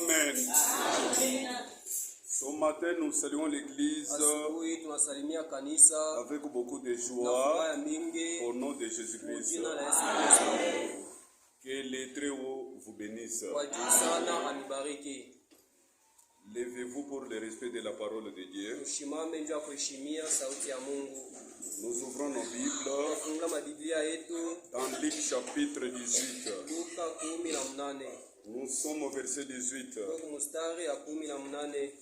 Amen. Ce matin, nous saluons l'Église avec beaucoup de joie au nom de Jésus-Christ. Que les Très-Hauts vous bénissent. Levez-vous pour le respect de la parole de Dieu. Nous ouvrons nos Bibles dans Luc chapitre 18. Nous sommes au verset 18.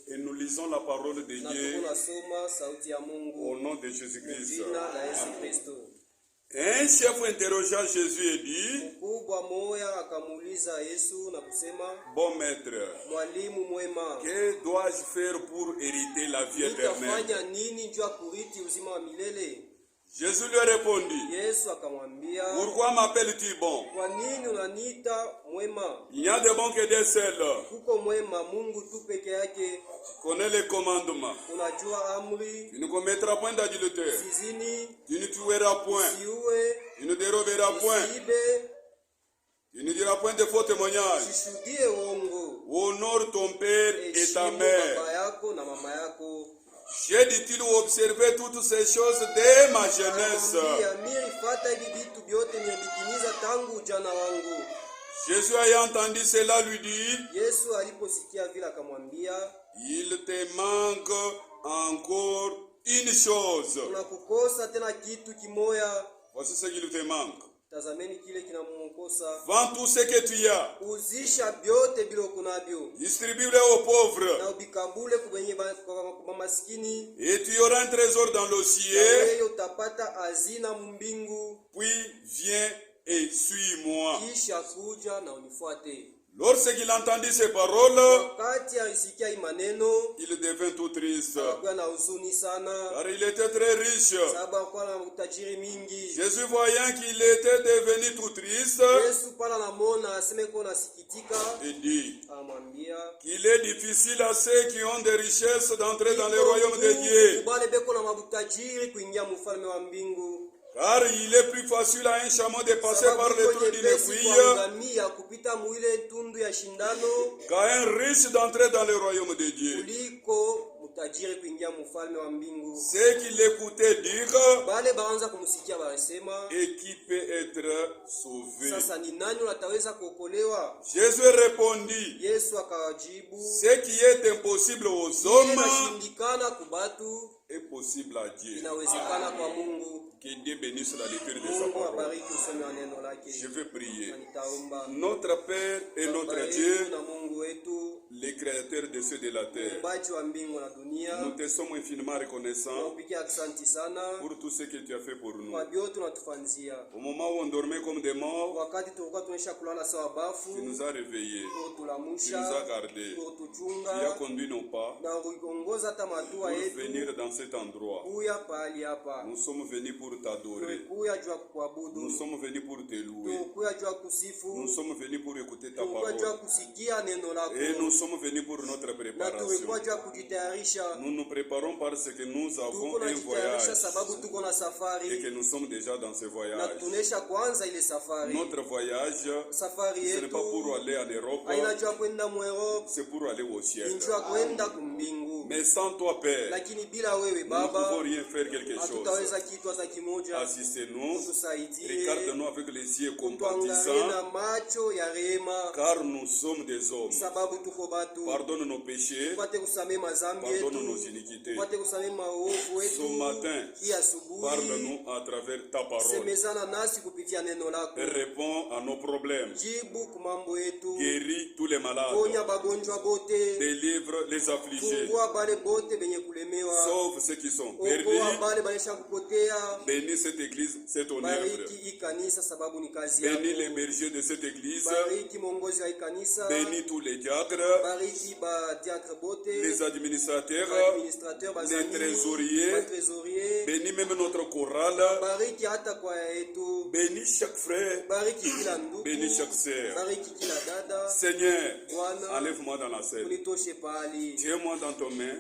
Et nous lisons la parole de Dieu au nom de Jésus-Christ. Un chef interrogea Jésus et dit: Bon maître, que dois-je faire pour hériter la vie éternelle? Jésus lui répondit: Pourquoi m'appelles-tu bon? Il n'y a de bon que des seuls. Tu connais les commandements. Tu ne commettras point d'adultère. Tu ne tueras point. Tu ne déroberas point. Tu ne diras point de faux témoignages. Honore ton père et ta mère. J'ai, dit-il, observé toutes ces choses dès ma jeunesse. Jésus ayant entendu cela lui dit: Il te manque encore une chose. Voici ce qu'il te manque. Vends tout ce que tu as. Distribue-le aux pauvres. Et tu auras un trésor dans le ciel. Puis viens et suis-moi. Lorsqu'il entendit ces paroles, il devint tout triste, car il était très riche. Jésus, voyant qu'il était devenu tout triste, il dit qu'il est difficile à ceux qui ont des richesses d'entrer dans le royaume de Dieu. Car il est plus facile à un chameau de passer par le trou d'une aiguille qu'à un riche d'entrer dans le royaume de Dieu. Ceux qui l'écoutaient dirent: et qui peut être sauvé? Jésus répondit: ce qui est impossible aux hommes est possible à Dieu. Que Dieu bénisse la lecture de sa parole. Je veux prier. Notre Père et notre Dieu, les créateurs de ceux de la terre, nous te sommes infiniment reconnaissants pour tout ce que tu as fait pour nous. Au moment où on dormait comme des morts, tu nous as réveillés, tu nous as gardés, tu as conduit nos pas pour venir dans cet endroit. Nous sommes venus pour t'adorer. Nous sommes venus pour te louer. Nous sommes venus pour écouter ta parole. Et nous sommes venus pour notre préparation. Nous nous préparons parce que nous avons un voyage et que nous sommes déjà dans ce voyage. Notre voyage, ce n'est pas pour aller en Europe, c'est pour aller au ciel. Mais sans toi, Père, nous ne pouvons rien faire quelque chose. Assistez-nous, regarde-nous avec les yeux compatissants, car nous sommes des hommes. Pardonne nos péchés, pardonne nos iniquités. Ce matin, parle-nous à travers ta parole. Réponds à nos problèmes. Guéris tous les malades. Délivre les affligés. Sauve ceux qui sont perdus. Bénis cette église, c'est ton œuvre. Bénis les bergers de cette église. Bénis tous les diacres, les administrateurs, les trésoriers. Bénis même notre chorale. Bénis chaque frère. Bénis chaque sœur. Seigneur, enlève-moi dans la scène. Tiens-moi dans ton main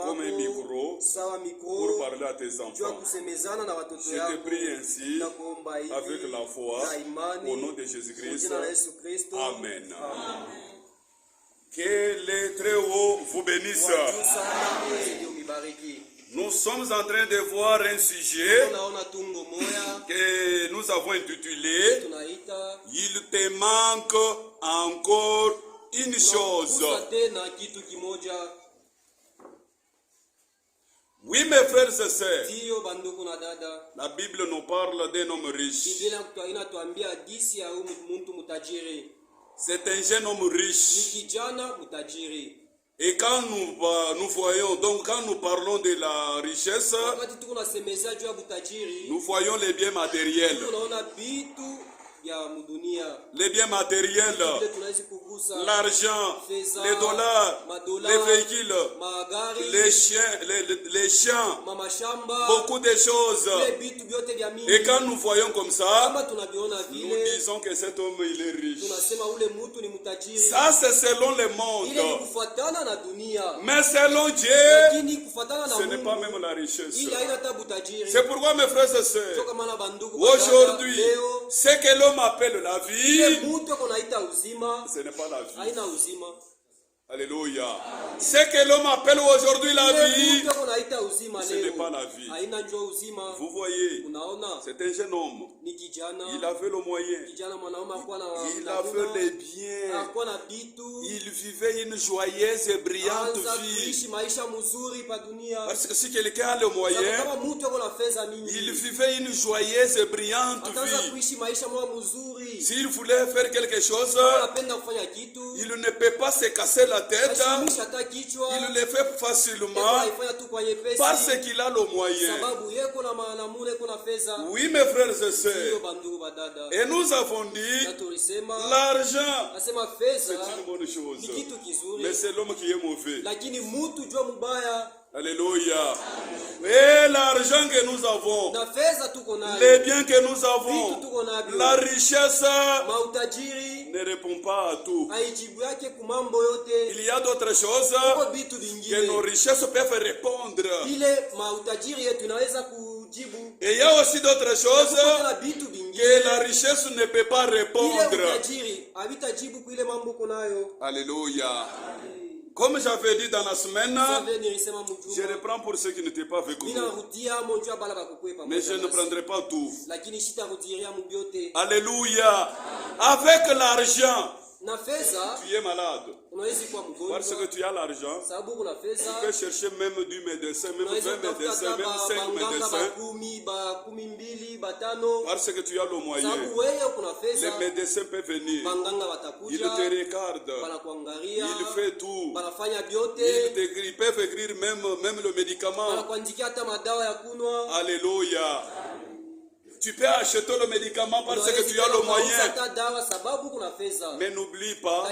comme un micro pour parler à tes enfants. Je te prie ainsi avec la foi au nom de Jésus-Christ. Amen. Que les très hauts vous bénissent. Nous sommes en train de voir un sujet que nous avons intitulé « Il te manque encore une chose ». Oui, mes frères et sœurs, la Bible nous parle d'un homme riche. C'est un jeune homme riche. Et quand nous voyons, donc quand nous parlons de la richesse, nous voyons les biens matériels. Les biens matériels, l'argent, les dollars, les véhicules, les chiens, beaucoup de choses. Et quand nous voyons comme ça, nous disons que cet homme il est riche. Ça c'est selon le monde. Mais selon Dieu, ce n'est pas même la richesse. C'est pourquoi mes frères et sœurs, aujourd'hui, ce que l'homme appelle la vie, ce n'est pas la vie. Alléluia. Ce que l'homme appelle aujourd'hui la vie, ce n'est pas la vie. Vous voyez, c'est un jeune homme. Il avait le moyen. Il avait les biens. Il vivait une joyeuse et brillante vie. Parce que si quelqu'un a le moyen, il vivait une joyeuse et brillante vie. S'il voulait faire quelque chose, il ne peut pas se casser la tête, il le fait facilement parce qu'il a le moyen. Oui, mes frères et sœurs, et nous avons dit l'argent c'est une bonne chose, mais c'est l'homme qui est mauvais. Alléluia. Et l'argent que nous avons, les biens que nous avons, la richesse ne répond pas à tout. Il y a d'autres choses que nos richesses peuvent répondre. Et il y a aussi d'autres choses que la richesse ne peut pas répondre. Alléluia. Comme j'avais dit dans la semaine, je reprends pour ceux qui n'étaient pas avec nous. Mais je ne prendrai pas tout. Alléluia. Avec l'argent, tu es malade. Parce que tu as l'argent, tu peux chercher même du médecin, même 20 médecins, même 5 médecins. Parce que tu as le moyen. Les médecins peuvent venir. Ils te regardent. Ils font tout. Ils peuvent écrire même le médicament. Alléluia. Tu peux acheter le médicament parce que tu as le moyen. Mais n'oublie pas,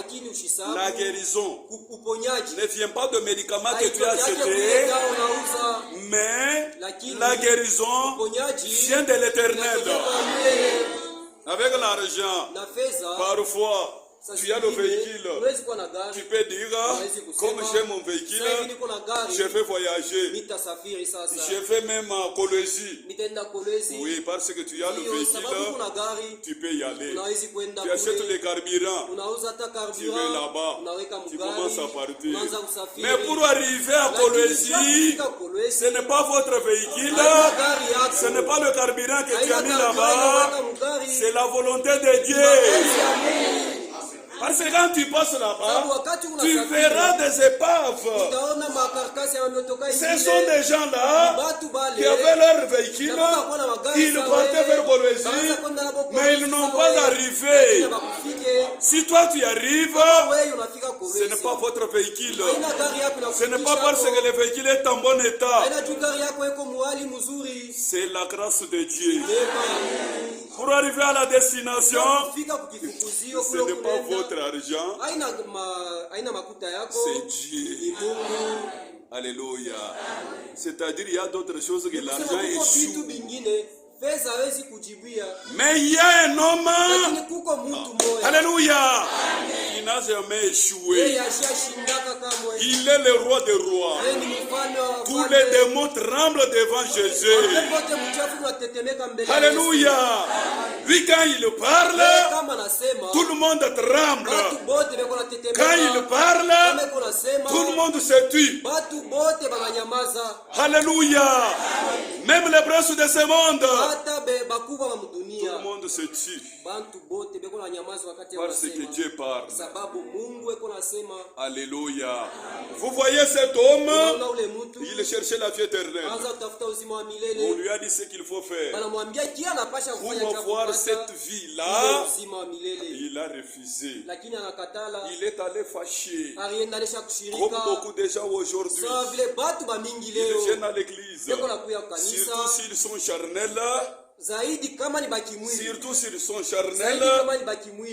la guérison ne vient pas de médicaments que tu as achetés, mais la guérison vient de l'Éternel. Avec l'argent, parfois, tu as le véhicule, tu peux dire, comme j'ai mon véhicule, je vais voyager, je vais même à Colosie. Oui, parce que tu as le véhicule, tu peux y aller. Tu achètes les carburants, tu vas là-bas, tu commences à partir. Mais pour arriver à Colosie, ce n'est pas votre véhicule, ce n'est pas le carburant que tu as mis là-bas, c'est la volonté de Dieu. Parce que quand tu passes là-bas, tu verras des épaves. Ce sont des gens là qui avaient leur véhicule, ils partaient vers Colosie, mais ils n'ont pas arrivé. Si toi tu arrives, ce n'est pas votre véhicule. Ce n'est pas parce que le véhicule est en bon état. C'est la grâce de Dieu. Pour arriver à la destination, ce n'est pas votre argent, c'est Dieu. Alléluia. C'est-à-dire il y a d'autres choses que l'argent échoue. Mais il y a un homme, alléluia, qui Il n'a jamais échoué. Il est le roi des rois. Tous les démons tremblent devant Jésus. Alléluia. Lui, quand il parle, tout le monde tremble. Quand il parle, tout le monde se tue. Alléluia. Même les princes de ce monde, tout le monde se tue. Parce que Dieu parle. Alléluia. Vous voyez cet homme, il cherchait la vie éternelle. On lui a dit ce qu'il faut faire. Pour avoir cette vie-là, il a refusé. Il est allé fâché. Comme beaucoup de gens aujourd'hui. Ils viennent à l'église. Surtout s'ils sont charnels. Surtout s'ils sont charnels,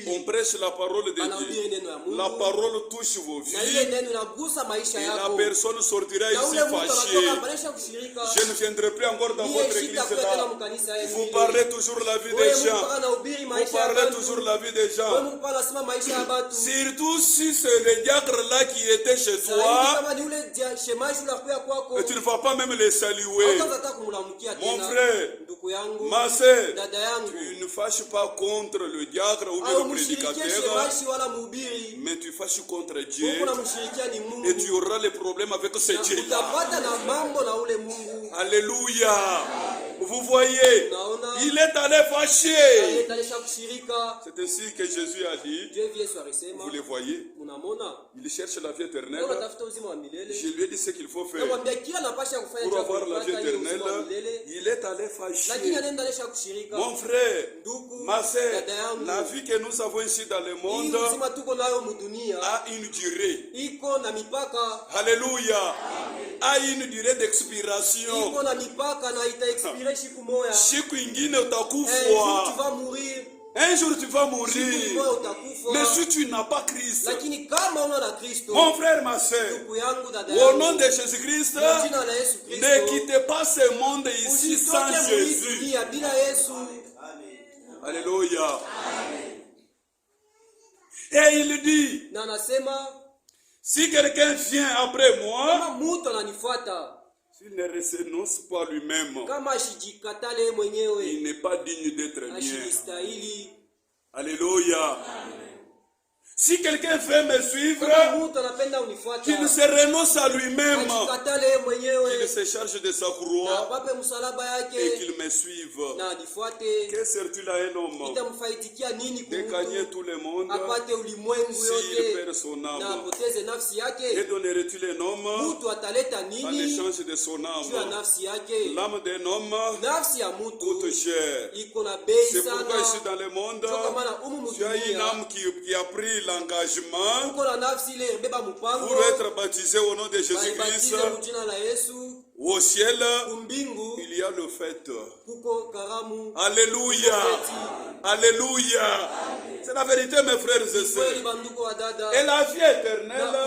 on prêche la parole de Dieu. La parole touche vos vies. Et la personne sortira ici fâchée. Je ne viendrai plus encore dans votre église là. Vous parlez toujours la vie des gens. Vous parlez toujours la vie des gens. Surtout si c'est le diacre là qui était chez toi, et tu ne vas pas même les saluer. Mon frère, ma sœur, tu ne fâches pas contre le diacre ou bien le prédicateur, mais tu fâches contre Dieu et tu auras les problèmes avec ce Dieu-là. Alléluia. Vous voyez, il est allé fâcher. C'est ainsi que Jésus a dit, vous les voyez, il cherche la vie éternelle. Je lui ai dit ce qu'il faut faire pour avoir la vie éternelle. Il est allé fâcher. Mon frère, ma soeur, la vie que nous avons ici dans le monde a une durée. Alléluia. A une durée d'expiration. Siku ingine utakufa. Un jour tu vas mourir. Mais si tu n'as pas Christ, mon frère, ma soeur, au nom de Jésus-Christ, ne quittez pas ce monde ici sans Jésus. Alléluia. Et il dit, si quelqu'un vient après moi, s'il ne renonce pas lui-même, il n'est pas digne d'être mien. Alléluia. Si quelqu'un veut me suivre, qu'il se renonce à lui-même, qu'il se charge de sa croix et qu'il me suive. Que sert-il à un homme de gagner tout le monde s'il perd son âme? Et donnerait-il un homme à l'échange de son âme? L'âme d'un homme coûte cher. C'est pourquoi ici dans le monde, tu as une âme qui a pris l'engagement pour être baptisé au nom de Jésus-Christ. Au ciel, il y a le fait. Alléluia. Alléluia. C'est la vérité, mes frères et sœurs. Et la vie éternelle,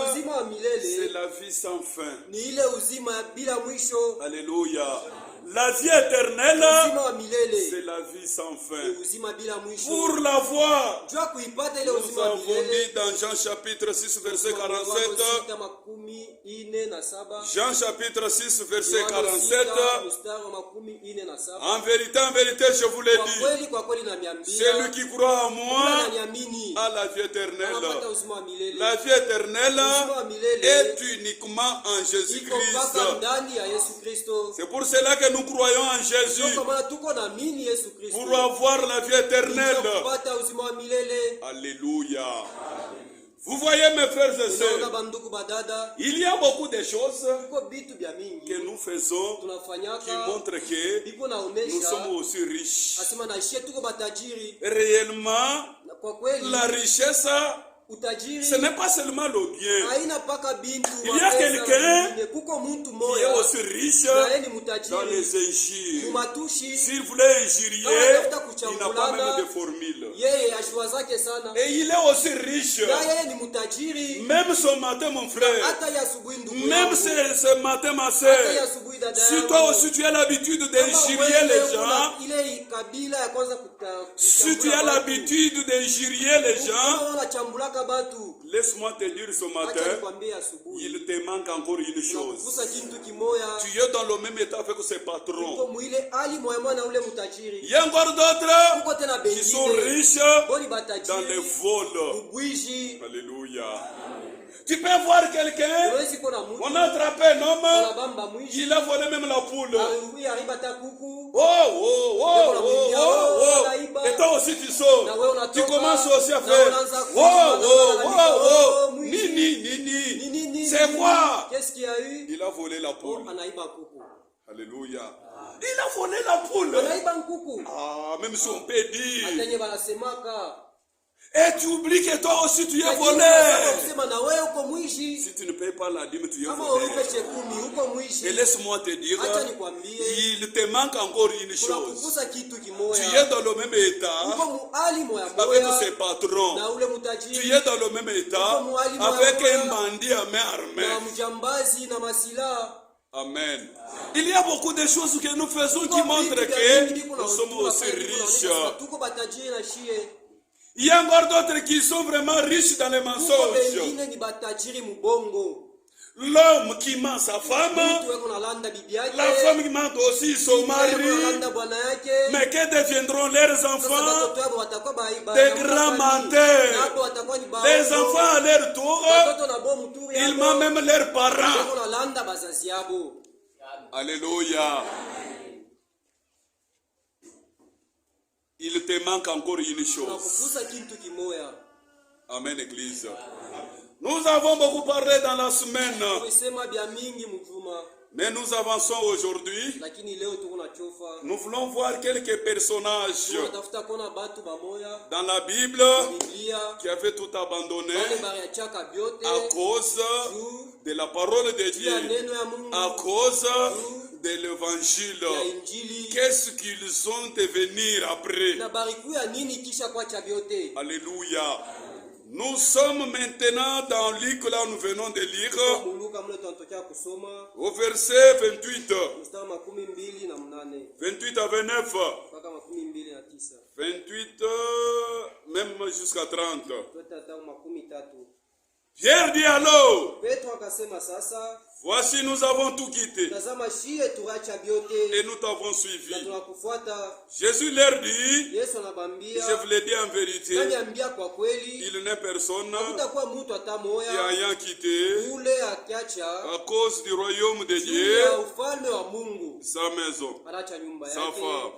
c'est la vie sans fin. Alléluia. La vie éternelle, c'est la vie sans fin. Pour la voir, nous avons dit dans Jean chapitre 6, verset 47. Jean chapitre 6, verset 47. En vérité, je vous l'ai dit. Celui qui croit en moi a la vie éternelle. La vie éternelle est uniquement en Jésus-Christ. C'est pour cela que nous croyons en Jésus pour avoir la vie éternelle. Alléluia. Vous voyez, mes frères et sœurs, il y a beaucoup de choses que nous faisons qui montrent que nous sommes aussi riches. Réellement, la richesse, ce n'est pas seulement le bien. Il y a quelqu'un qui est aussi riche dans les injures. S'il voulait injurier, il n'a pas même de formule. Et il est aussi riche. Même ce matin, mon frère, même ce matin, ma soeur, si toi aussi tu as l'habitude d'injurier les gens, si tu as l'habitude d'injurier les gens, Laisse-moi te dire ce matin, il te manque encore une chose. Tu es dans le même état avec ses patrons. Il y a encore d'autres qui sont riches dans les vols. Alléluia. Tu peux voir quelqu'un, on a attrapé un homme, il a volé même la poule. Et toi aussi tu sors. Tu commences aussi à faire. Nini. C'est quoi? Qu'est-ce qu'il y a eu? Il a volé la poule. Alléluia. Il a volé la poule. Ah, même si on peut dire. Et tu oublies que toi aussi tu es volé. Si tu ne payes pas la dîme, tu es volé. Et laisse-moi te dire, il te manque encore une chose. Tu es dans le même état avec ses patrons. Tu es dans le même état avec un bandit à main armée. Amen. Il y a beaucoup de choses que nous faisons qui montrent que nous sommes aussi riches. Il y a encore d'autres qui sont vraiment riches dans les mensonges. L'homme qui ment sa femme, la femme qui ment aussi son mari. Mais que deviendront leurs enfants? Des grands menteurs. Les enfants à leur tour, ils mentent même leurs parents. Alléluia. Il te manque encore une chose. Amen, Église. Nous avons beaucoup parlé dans la semaine. Mais nous avançons aujourd'hui. Nous voulons voir quelques personnages dans la Bible qui avaient tout abandonné à cause de la parole de Dieu, à cause de l'évangile. Qu'est-ce qu'ils ont devenir après? Alléluia. Nous sommes maintenant dans Luc, là nous venons de lire, au verset 28. 28 à 29. 28, même jusqu'à 30. Pierre dit alors, voici nous avons tout quitté et nous t'avons suivi. Jésus leur dit, je vous l'ai dit en vérité, il n'est personne qui a rien quitté à cause du royaume de Dieu, sa maison, sa femme,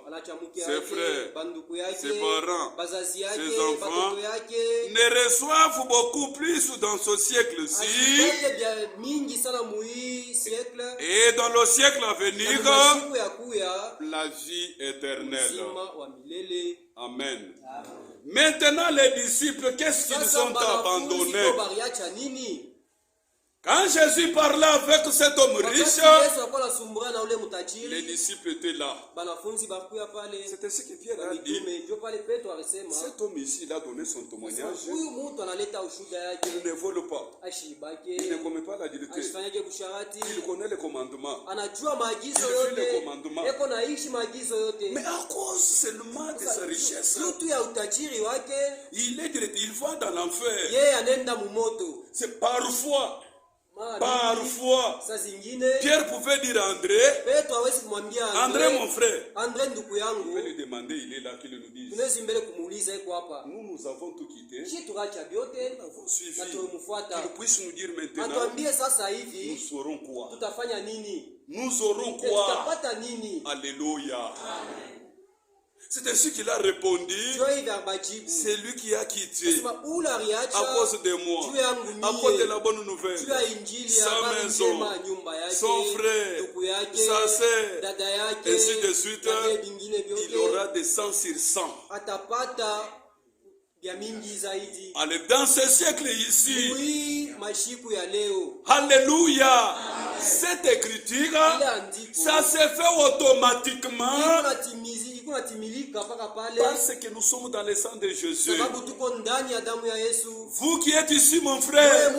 ses frères, ses parents, ses enfants, ne reçoivent beaucoup plus dans ce siècle-ci et dans le siècle à venir la vie éternelle. Amen. Maintenant les disciples, qu'est-ce qu'ils ont abandonné? Quand Jésus parlait avec cet homme riche, les disciples étaient là. C'était ce que Pierre a dit. Cet homme ici, il a donné son témoignage. Il ne vole pas. Il ne commet pas l'adultère. Il connaît les commandements. Il suit les commandements. Mais à cause seulement de sa richesse, il va dans l'enfer. C'est parfois. Pierre pouvait dire à André, André mon frère, on pouvait lui demander, il est là, qu'il nous dise. Nous avons tout quitté, nous avons suivi, qu'il puisse nous dire maintenant, nous saurons quoi. Nous aurons quoi. Alléluia. C'est ainsi qu'il a répondu, c'est lui qui a quitté à cause de moi, à cause de la bonne nouvelle, sa maison, son frère, sa sœur, ainsi de suite, il aura des 100 sur 100. Allez, dans ce siècle ici, alléluia, cette écriture, ça se fait automatiquement Parce que nous sommes dans le sang de Jésus. Vous qui êtes ici, mon frère,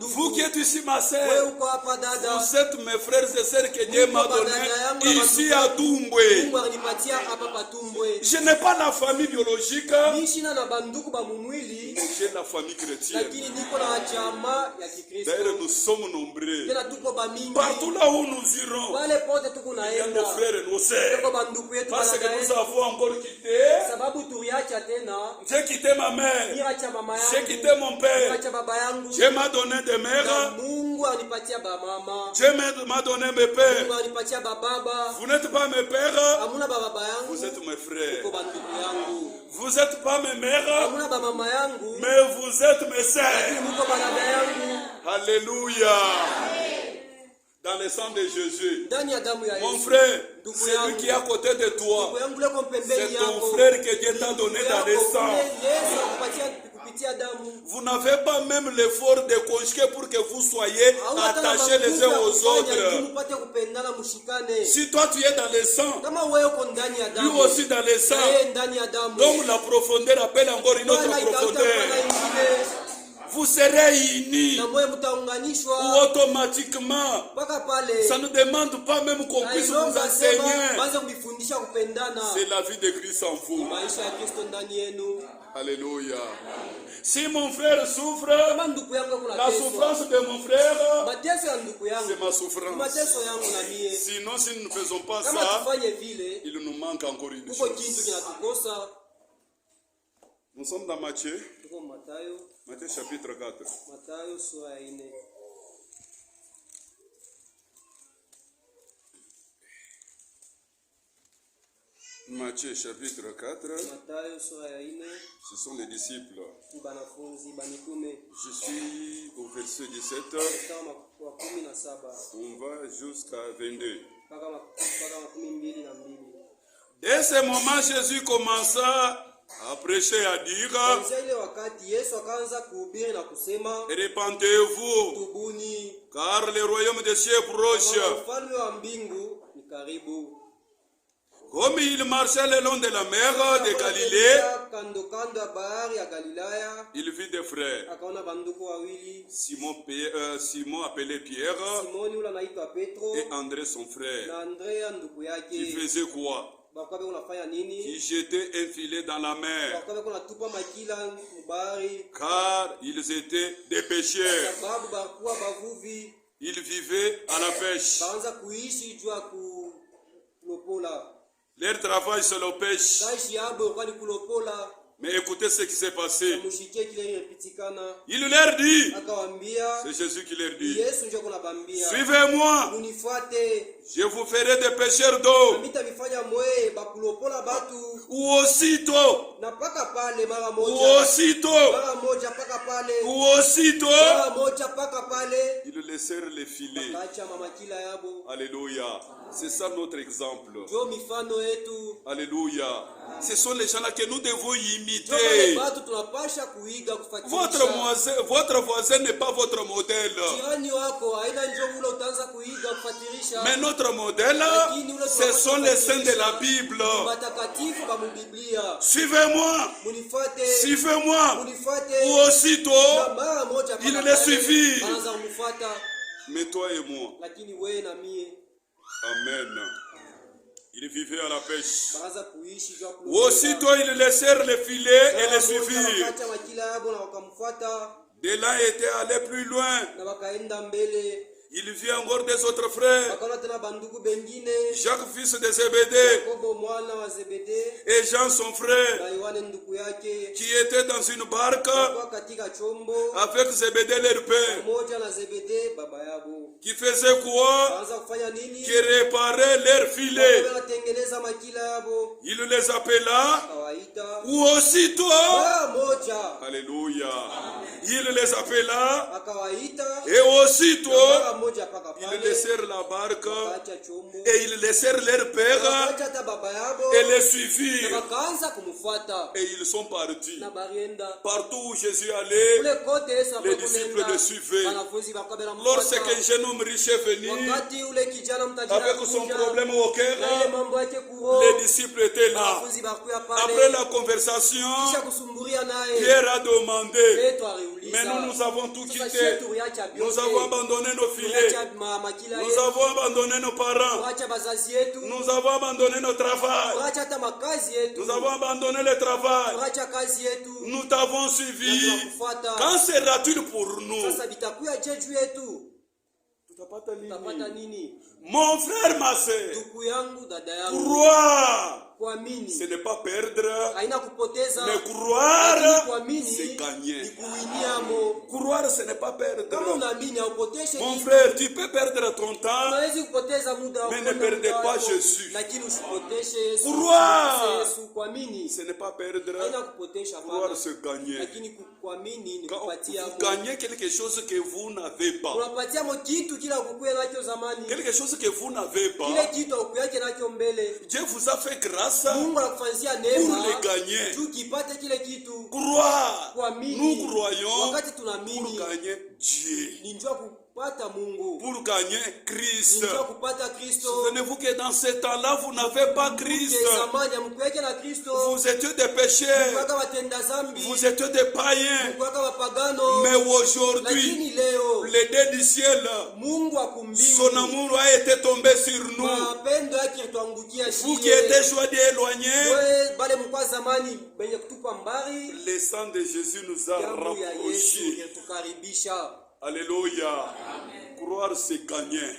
vous qui êtes ici, ma sœur, vous êtes mes frères et sœurs que Dieu m'a donné ici à Doumboué. Je n'ai pas la famille biologique, mais j'ai la famille chrétienne. D'ailleurs, nous sommes nombreux. Partout là où nous irons, il y a nos frères et nos sœurs. Parce que nous avons encore quitté. J'ai quitté ma mère. J'ai quitté mon père. Dieu m'a donné des mères. Dieu m'a donné mes pères. Vous n'êtes pas mes pères. Vous êtes mes frères. Vous n'êtes pas mes mères. Mais vous êtes mes sœurs. Alléluia. Dans le sang de Jésus. Mon frère, celui qui est à côté de toi, c'est ton frère que Dieu t'a donné dans le sang. Vous n'avez pas même l'effort de conjuguer pour que vous soyez attachés les uns aux autres. Si toi tu es dans le sang, lui aussi dans le sang, donc la profondeur appelle encore une autre profondeur. Vous serez unis ou automatiquement. Ça ne demande pas même qu'on puisse vous enseigner. C'est la vie de Christ en vous. Alléluia. Si mon frère souffre, la souffrance de mon frère, c'est ma souffrance. Sinon, si nous ne faisons pas ça, il nous manque encore une chose. Nous sommes dans Matthieu. Matthieu chapitre 4. Matthieu chapitre 4. Ce sont les disciples. Je suis au verset 17. On va jusqu'à 22. Dès ce moment, Jésus commença à prêcher, à dire: répentez-vous, car le royaume des cieux est proche. Comme il marchait le long de la mer de Galilée, il vit des frères. Simon appelé Pierre et André son frère, qui faisaient quoi? Qui jetaient un filet dans la mer, car ils étaient des pêcheurs. Ils vivaient à la pêche. Leur travail, c'est la pêche. Mais écoutez ce qui s'est passé. Il leur dit, c'est Jésus qui leur dit: suivez-moi, je vous ferai des pêcheurs d'eau. Ou aussitôt, ils laissèrent les filets. Alléluia. C'est ça notre exemple. Alléluia. Ce sont les gens-là que nous devons imiter. Votre voisin n'est pas votre modèle. Mais notre modèle, ce sont les saints de la Bible. Suivez-moi. Suivez-moi. Ou aussitôt, il les suivit. Mais toi et moi. Amen. Ils vivaient à la pêche. Aussitôt, ils laissèrent les filets et les suivirent. De là, ils étaient allés plus loin. Il vit encore des autres frères. Jacques, fils de Zébédée, et Jean, son frère, qui était dans une barque avec Zébédée, leur père. Qui faisait quoi? Qui réparait leurs filets. Il les appela. Ou aussitôt, alléluia, il les appela. Et aussitôt, Ils laissèrent la barque et ils laissèrent leur père et les suivirent. Et ils sont partis. Partout où Jésus allait, les disciples le suivaient. Lorsqu'un jeune homme riche est venu avec son problème au cœur, les disciples étaient là. Après la conversation, Pierre a demandé, mais nous avons tout quitté. Nous avons abandonné nos filets. Nous avons abandonné nos parents. Nous avons abandonné notre travail. Nous avons abandonné le travail. Nous t'avons suivi. Quand sera-t-il pour nous? Mon frère, ma soeur, croire, ce n'est pas perdre, mais croire, c'est gagner. Croire, ce n'est pas perdre. Mon frère, tu peux perdre ton temps, mais ne perdez pas Jésus. Croire, ce n'est pas perdre. Croire, c'est gagner. Quand vous gagnez quelque chose que vous n'avez pas, quelque chose que vous n'avez pas, Dieu vous a fait grâce pour le gagner. Croire, nous croyons pour gagner Dieu, pour gagner Christ. Souvenez-vous que dans ce temps-là, vous n'avez pas Christ. Vous étiez des pécheurs, vous étiez des païens. Mais aujourd'hui, le Dieu du ciel, son amour a été tombé sur nous. Vous qui étiez joyeux et éloignés, le sang de Jésus nous a rapprochés. Alléluia. Croire, c'est gagner.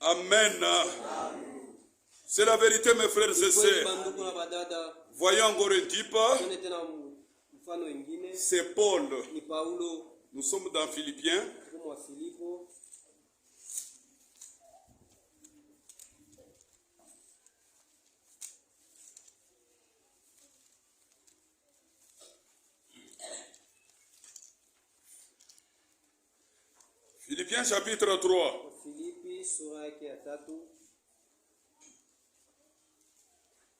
Amen. C'est la vérité, mes frères et sœurs. Voyons encore un type. C'est Paul. Nous sommes dans Philippiens. Philippiens chapitre 3.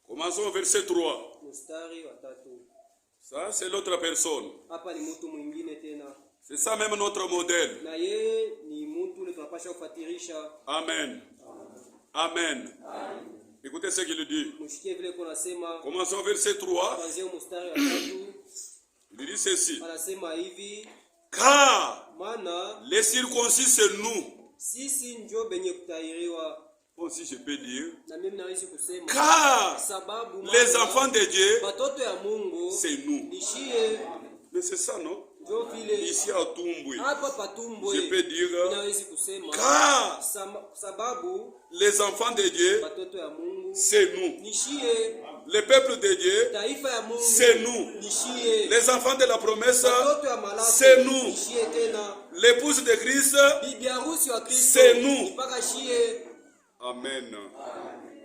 Commençons au verset 3. Ça, c'est l'autre personne. C'est ça même notre modèle. Amen. Amen. Écoutez ce qu'il dit. Commençons au verset 3. Il dit ceci. Car les circoncis, c'est nous. Aussi je peux dire. Car les enfants de Dieu, c'est nous. Mais c'est ça, non? Ici à Tumbwe, je peux dire, car les enfants de Dieu, c'est nous. Le peuple de Dieu, c'est nous. Les enfants de la promesse, c'est nous. L'épouse de Christ, c'est nous. Amen.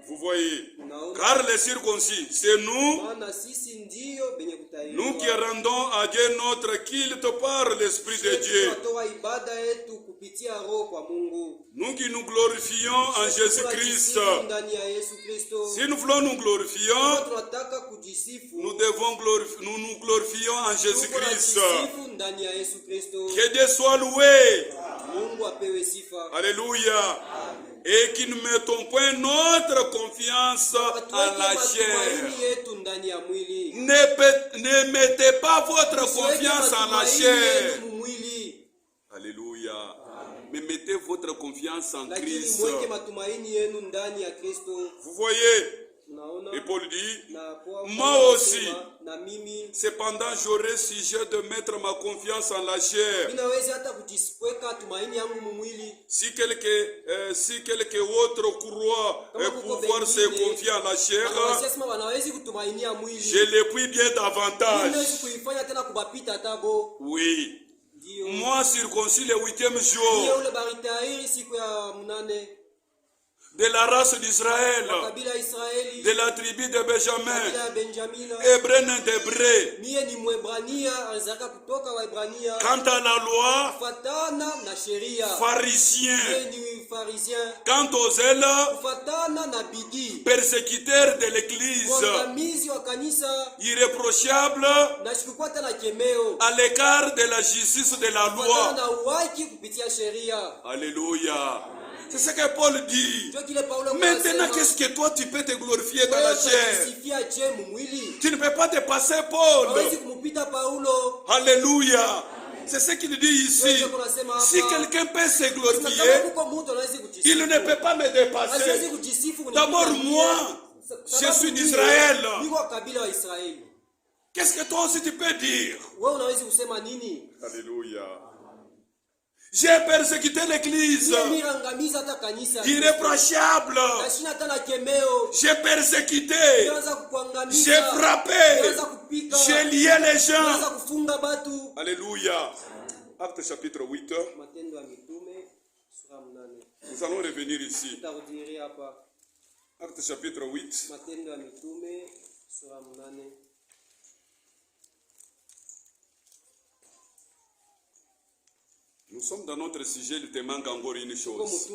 Vous voyez, car les circoncis, c'est nous. Nous qui rendons à Dieu notre culte par l'Esprit de Dieu. Nous qui nous glorifions en Jésus-Christ. Si nous voulons nous glorifier, nous nous glorifions en Jésus-Christ. Que Dieu soit loué. Alléluia. Et qui ne mettons point notre confiance en la chair. Ne mettez pas votre confiance en la chair. Alléluia. Mais mettez votre confiance en Christ. Vous voyez, et Paul dit, moi aussi, cependant j'aurai sujet de mettre ma confiance en la chair. Si quelque autre croit pouvoir se confier en la chair, je le puis bien davantage. Oui. Moi circoncis le 8e jour. de la race d'Israël, de la tribu de Benjamin, hébreu d'hébreu. Quant à la loi, pharisien. Quant aux zèles, persécuteurs de l'église, irréprochable à l'écart de la justice de la loi. Alléluia. C'est ce que Paul dit. Maintenant, qu'est-ce que toi tu peux te glorifier dans la chair? Tu ne peux pas te passer Paul. Alléluia. C'est ce qu'il dit ici. Si quelqu'un peut se glorifier, il ne peut pas me dépasser. D'abord, moi, je suis d'Israël. Qu'est-ce que toi aussi tu peux dire? Alléluia. J'ai persécuté l'église. Irréprochable. J'ai persécuté. J'ai frappé. J'ai lié les gens. Alléluia. Acte chapitre 8. Nous allons revenir ici. Acte chapitre 8. Nous sommes dans notre sujet, il te manque encore une chose.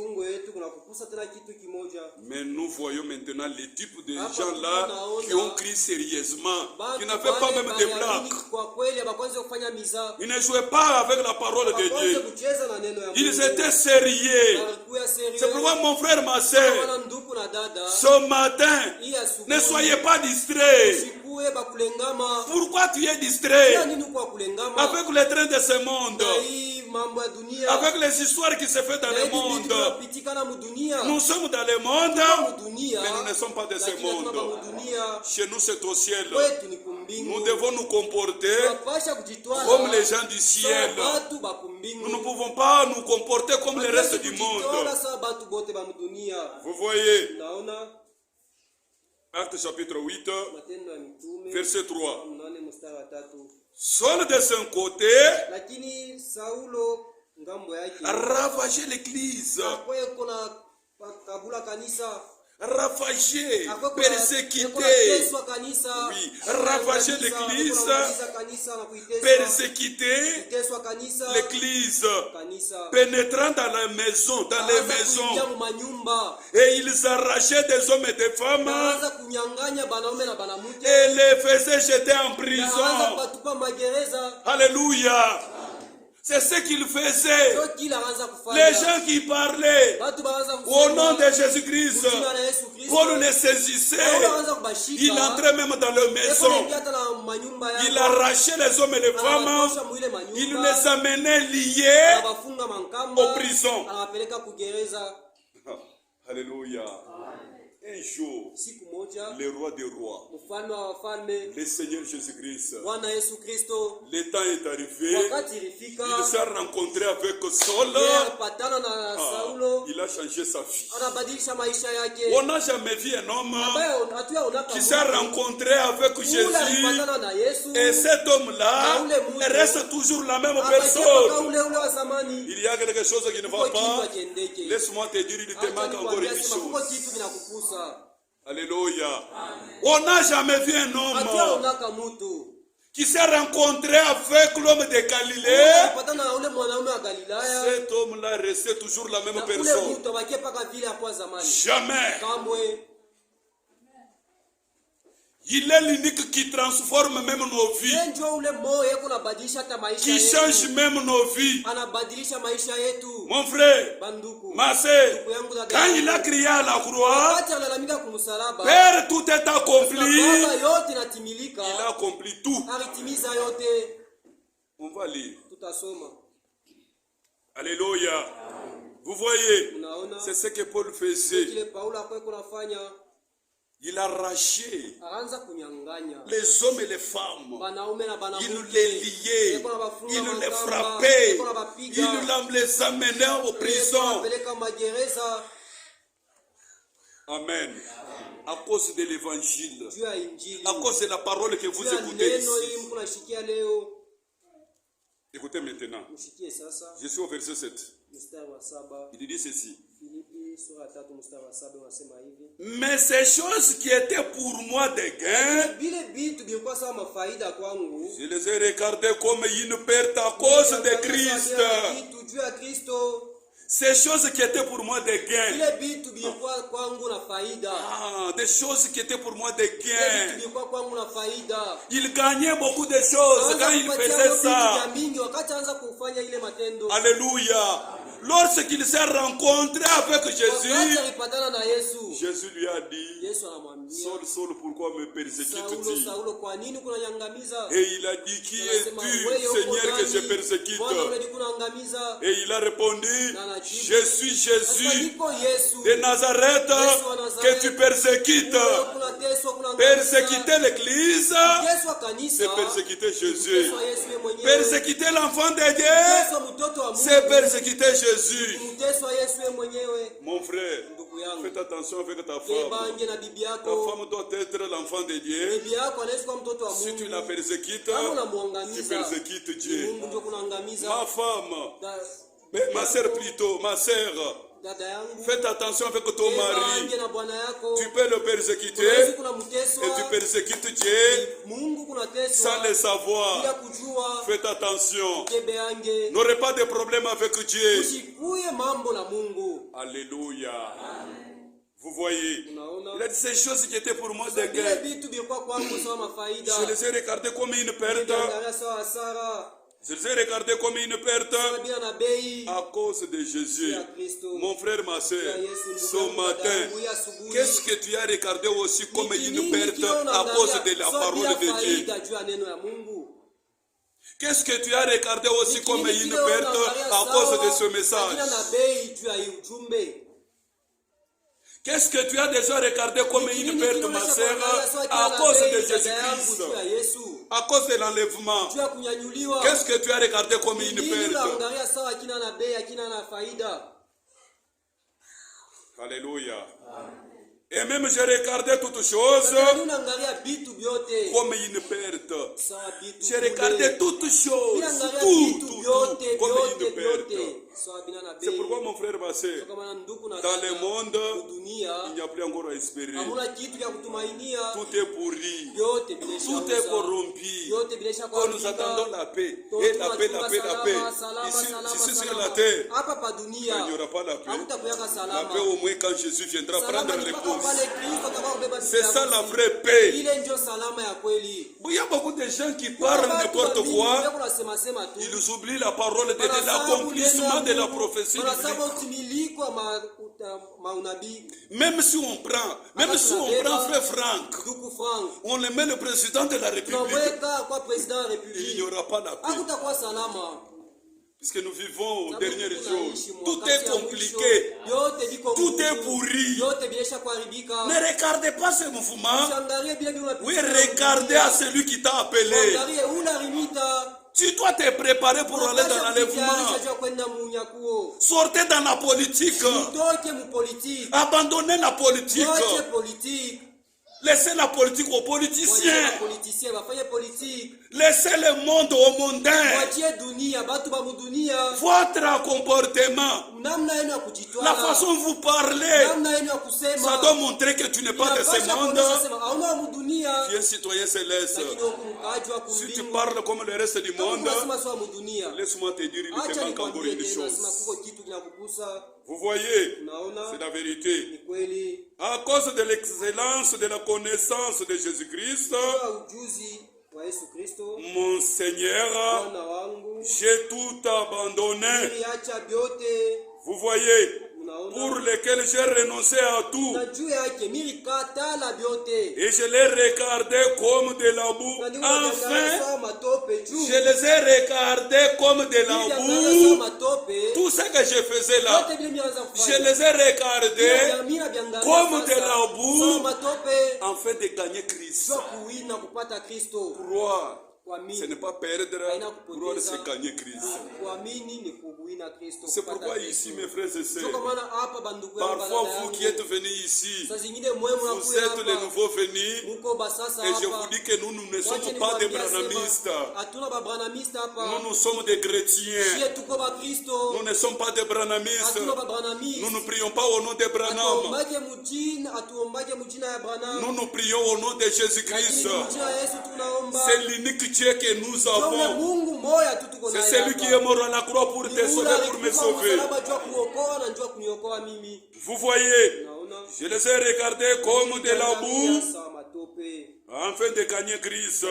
Mais nous voyons maintenant les types de gens là qui ont crié sérieusement, qui n'avaient pas même de blagues. Ils ne jouaient pas avec la parole de Dieu. Ils étaient sérieux. C'est pourquoi mon frère, ma soeur, ce matin, ne soyez pas distraits. Pourquoi tu es distrait avec les trains de ce monde? Avec les histoires qui se font dans le monde. Nous sommes dans le monde, mais nous ne sommes pas de ce monde. Chez nous, c'est au ciel. Nous devons nous comporter comme les gens du ciel. Nous ne pouvons pas nous comporter comme le reste du monde. Vous voyez, Acte chapitre 8, verset 3. Saul de son côté a ravagé l'église, ravagé, persécuté, oui, ravagé l'église, persécuté l'église, pénétrant dans la maison, dans les maisons, et ils arrachaient des hommes et des femmes et les faisaient jeter en prison. Alléluia. C'est ce qu'il faisait. Les gens qui parlaient au nom de Jésus-Christ, Paul les saisissait. Il entrait même dans leur maison. Il arrachait les hommes et les femmes. Il les amenait liés aux prisons. Alléluia. Un jour, le roi des rois, le Seigneur Jésus-Christ, le temps est arrivé, il s'est rencontré avec Saul, il a changé sa vie. On n'a jamais vu un homme qui s'est rencontré avec Jésus et cet homme-là reste toujours la même personne. Il y a quelque chose qui ne va pas. Laisse-moi te dire, il te manque encore une chose. Alléluia. On n'a jamais vu un homme qui s'est rencontré avec l'homme de Galilée. Cet homme-là restait toujours la même personne. Jamais. Il est l'unique qui transforme même nos vies, qui change même nos vies. Mon frère, ma soeur, quand il a crié à la croix, Père, tout est accompli. Il a accompli tout. On va lire. Alléluia. Vous voyez, c'est ce que Paul faisait. Il arrachait les hommes et les femmes. Il les liait. Il les frappait. Il les amenait aux prisons. Amen. À cause de l'évangile. À cause de la parole que vous écoutez ici. Écoutez maintenant. Je suis au verset 7. Il dit ceci. Mais ces choses qui étaient pour moi des gains, je les ai regardées comme une perte à cause de Christ. Ces choses qui étaient pour moi des gains. Des choses qui étaient pour moi des gains. Il gagnait beaucoup de choses quand il faisait ça. Alléluia. Lorsqu'il s'est rencontré avec Jésus, Jésus lui a dit, Saul, Saul, pourquoi me persécutes-tu? Et il a dit, qui es-tu, Seigneur, que je persécute? Et il a répondu, je suis Jésus de Nazareth que tu persécutes. Persécuter l'église, c'est persécuter Jésus. Persécuter l'enfant de Dieu, c'est persécuter Jésus. Mon frère, faites attention avec ta femme. Ta femme doit être l'enfant de Dieu. Si tu la persécutes, tu persécutes Dieu. Ma femme, ma soeur plutôt, ma soeur, faites attention avec ton mari. Tu peux le persécuter et tu persécutes Dieu sans le savoir. Faites attention. N'aurez pas de problème avec Dieu. Alléluia. Vous voyez, il a dit ces choses qui étaient pour moi des gains. Je les ai regardées comme une perte. Je les ai regardés comme une perte à cause de Jésus. Mon frère, ma soeur, ce matin, qu'est-ce que tu as regardé aussi comme une perte à cause de la parole de Dieu? Qu'est-ce que tu as regardé aussi comme une perte à cause de ce message? Qu'est-ce que tu as déjà regardé comme une perte, ma sœur, à cause de Jésus-Christ? À cause de l'enlèvement. Qu'est-ce que tu as regardé comme une perte? Alléluia. Et même j'ai regardé toutes choses comme une perte. J'ai regardé toutes choses, tout comme une perte. C'est pourquoi mon frère, ma soeur, dans le monde, il n'y a plus encore à espérer. Tout est pourri, tout est corrompu. Quand nous attendons la paix, et la paix, ici sur la terre, il n'y aura pas la paix. La paix au moins quand Jésus viendra prendre l'épouse. C'est ça la vraie paix. Il y a beaucoup de gens qui parlent n'importe quoi. Ils oublient la parole de Dieu, l'accomplissement de la prophétie. Même si on prend frère Franck, on le met le président de la République, il n'y aura pas la paix. Puisque nous vivons aux dernières jours, tout est compliqué, tout est pourri. Ne regardez pas ce mouvement, oui, regardez à celui qui t'a appelé. Tu dois te préparer pour aller dans l'enlèvement. Sortez dans la politique. Abandonnez la politique. Laissez la politique aux politiciens. Laissez le monde aux mondains. Votre comportement, la façon dont vous parlez, ça doit montrer que tu n'es pas de ce monde. Tu es un citoyen céleste. Si tu parles comme le reste du monde, laisse-moi te dire, il te manque encore une chose. Vous voyez, c'est la vérité. À cause de l'excellence de la connaissance de Jésus-Christ, mon Seigneur, j'ai tout abandonné. Vous voyez, pour lesquels j'ai renoncé à tout. Et je les regardais comme de la boue. Enfin, je les ai regardés comme de la boue. Tout ce que je faisais là, je les ai regardés comme de la boue, afin de gagner Christ. Croire, ce n'est pas perdre, croire, c'est gagner Christ. C'est pourquoi ici, mes frères et sœurs, parfois vous qui êtes venus ici, vous êtes les nouveaux venus, et je vous dis que nous ne sommes pas des branhamistes. Nous sommes des chrétiens. Nous ne sommes pas des branhamistes. Nous ne prions pas au nom de Branham. Nous nous prions au nom de Jésus-Christ. C'est l'unique Dieu que nous avons. C'est celui qui est mort à la croix pour te sauver, pour me sauver. Vous voyez, je les ai regardés comme de la boue afin de gagner Christ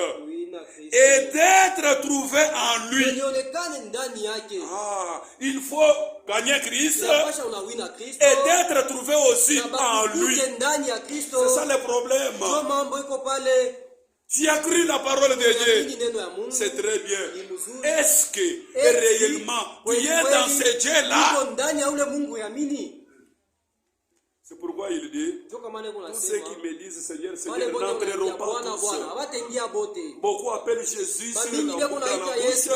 et d'être trouvé en lui. Il faut gagner Christ et d'être trouvé aussi en lui. C'est ça le problème. Tu as cru la parole de Dieu. C'est très bien. Est-ce que réellement tu es dans ce Dieu-là? C'est pourquoi il dit, tous ceux qui me disent Seigneur, Seigneur, n'entreront pas tous. Beaucoup appellent Jésus sur la bouche,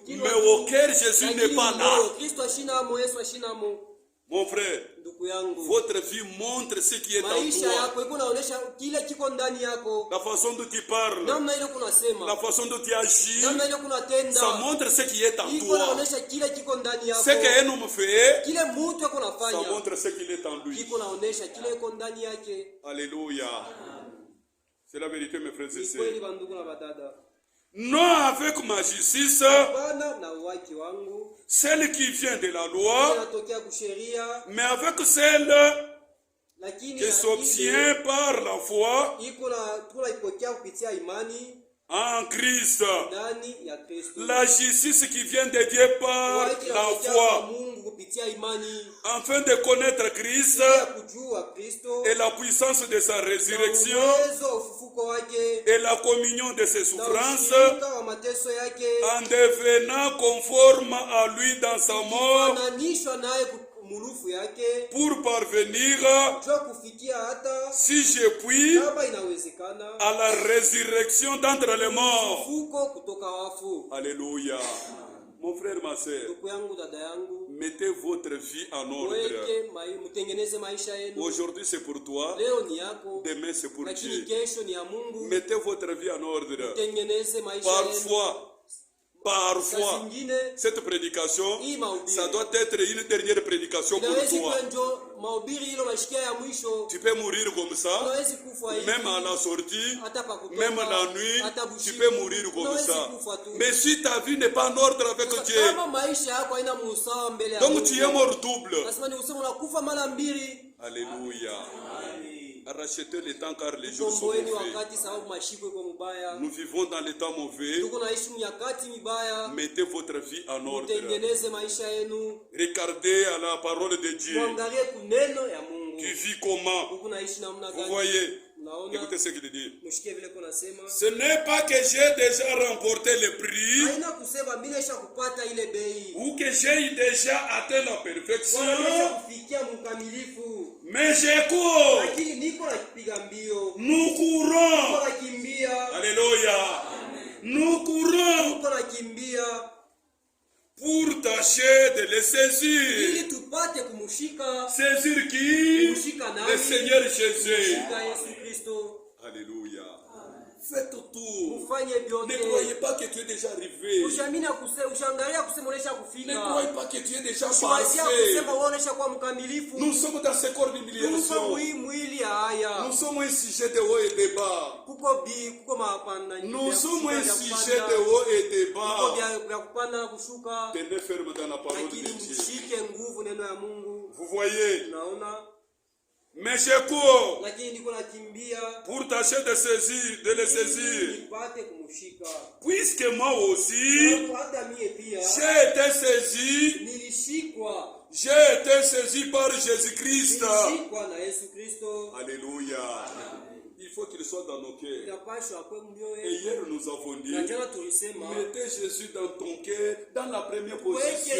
mais au cœur, Jésus n'est pas là. Mon frère, votre vie montre ce qui est en toi. La façon dont tu parles, la façon dont tu agis, ça montre ce qui est en toi. Ce qu'un homme fait, ça montre ce qu'il est en lui. Alléluia. C'est la vérité, mes frères et sœurs. Non avec ma justice, celle qui vient de la loi, mais avec celle qui s'obtient par la foi en Christ. La justice qui vient de Dieu par la foi, afin de connaître Christ et la puissance de sa résurrection et la communion de ses souffrances, en devenant conforme à lui dans sa mort, pour parvenir, si je puis, à la résurrection d'entre les morts. Alléluia. Mon frère, ma soeur, mettez votre vie en ordre. Aujourd'hui c'est pour toi, demain c'est pour Dieu. Mettez votre vie en ordre. Parfois, cette prédication, ça doit être une dernière prédication pour toi. Tu peux mourir comme ça, même à la sortie, même la nuit, tu peux mourir comme ça. Mais si ta vie n'est pas en ordre avec Dieu, donc tu es mort double. Alléluia. Rachetez le temps car les jours sont mauvais. Nous vivons dans les temps mauvais. Mettez votre vie en ordre. Regardez à la parole de Dieu. Tu vis comment? Vous voyez? Écoutez ce qu'il dit. Ce n'est pas que j'ai déjà remporté le prix ou que j'ai déjà atteint la perfection, mais je cours. Nous courons. Alléluia. Nous courons pour tâcher de les saisir. Saisir qui? Le Seigneur Jésus. Alléluia. Faites tout. Ne croyez pas que tu es déjà arrivé. Ne croyez pas que tu es déjà parfait. Nous sommes dans ce corps d'humiliation. Nous sommes un sujet de haut et de bas. Nous sommes un sujet de haut et de bas. Tenez ferme dans la parole de Dieu. Vous voyez? Mais je cours pour tâcher de les saisir. Puisque moi aussi, j'ai été saisi par Jésus-Christ. Alléluia. Il faut qu'il soit dans nos cœurs. Et hier nous avons dit, mettez Jésus dans ton cœur, dans la première position.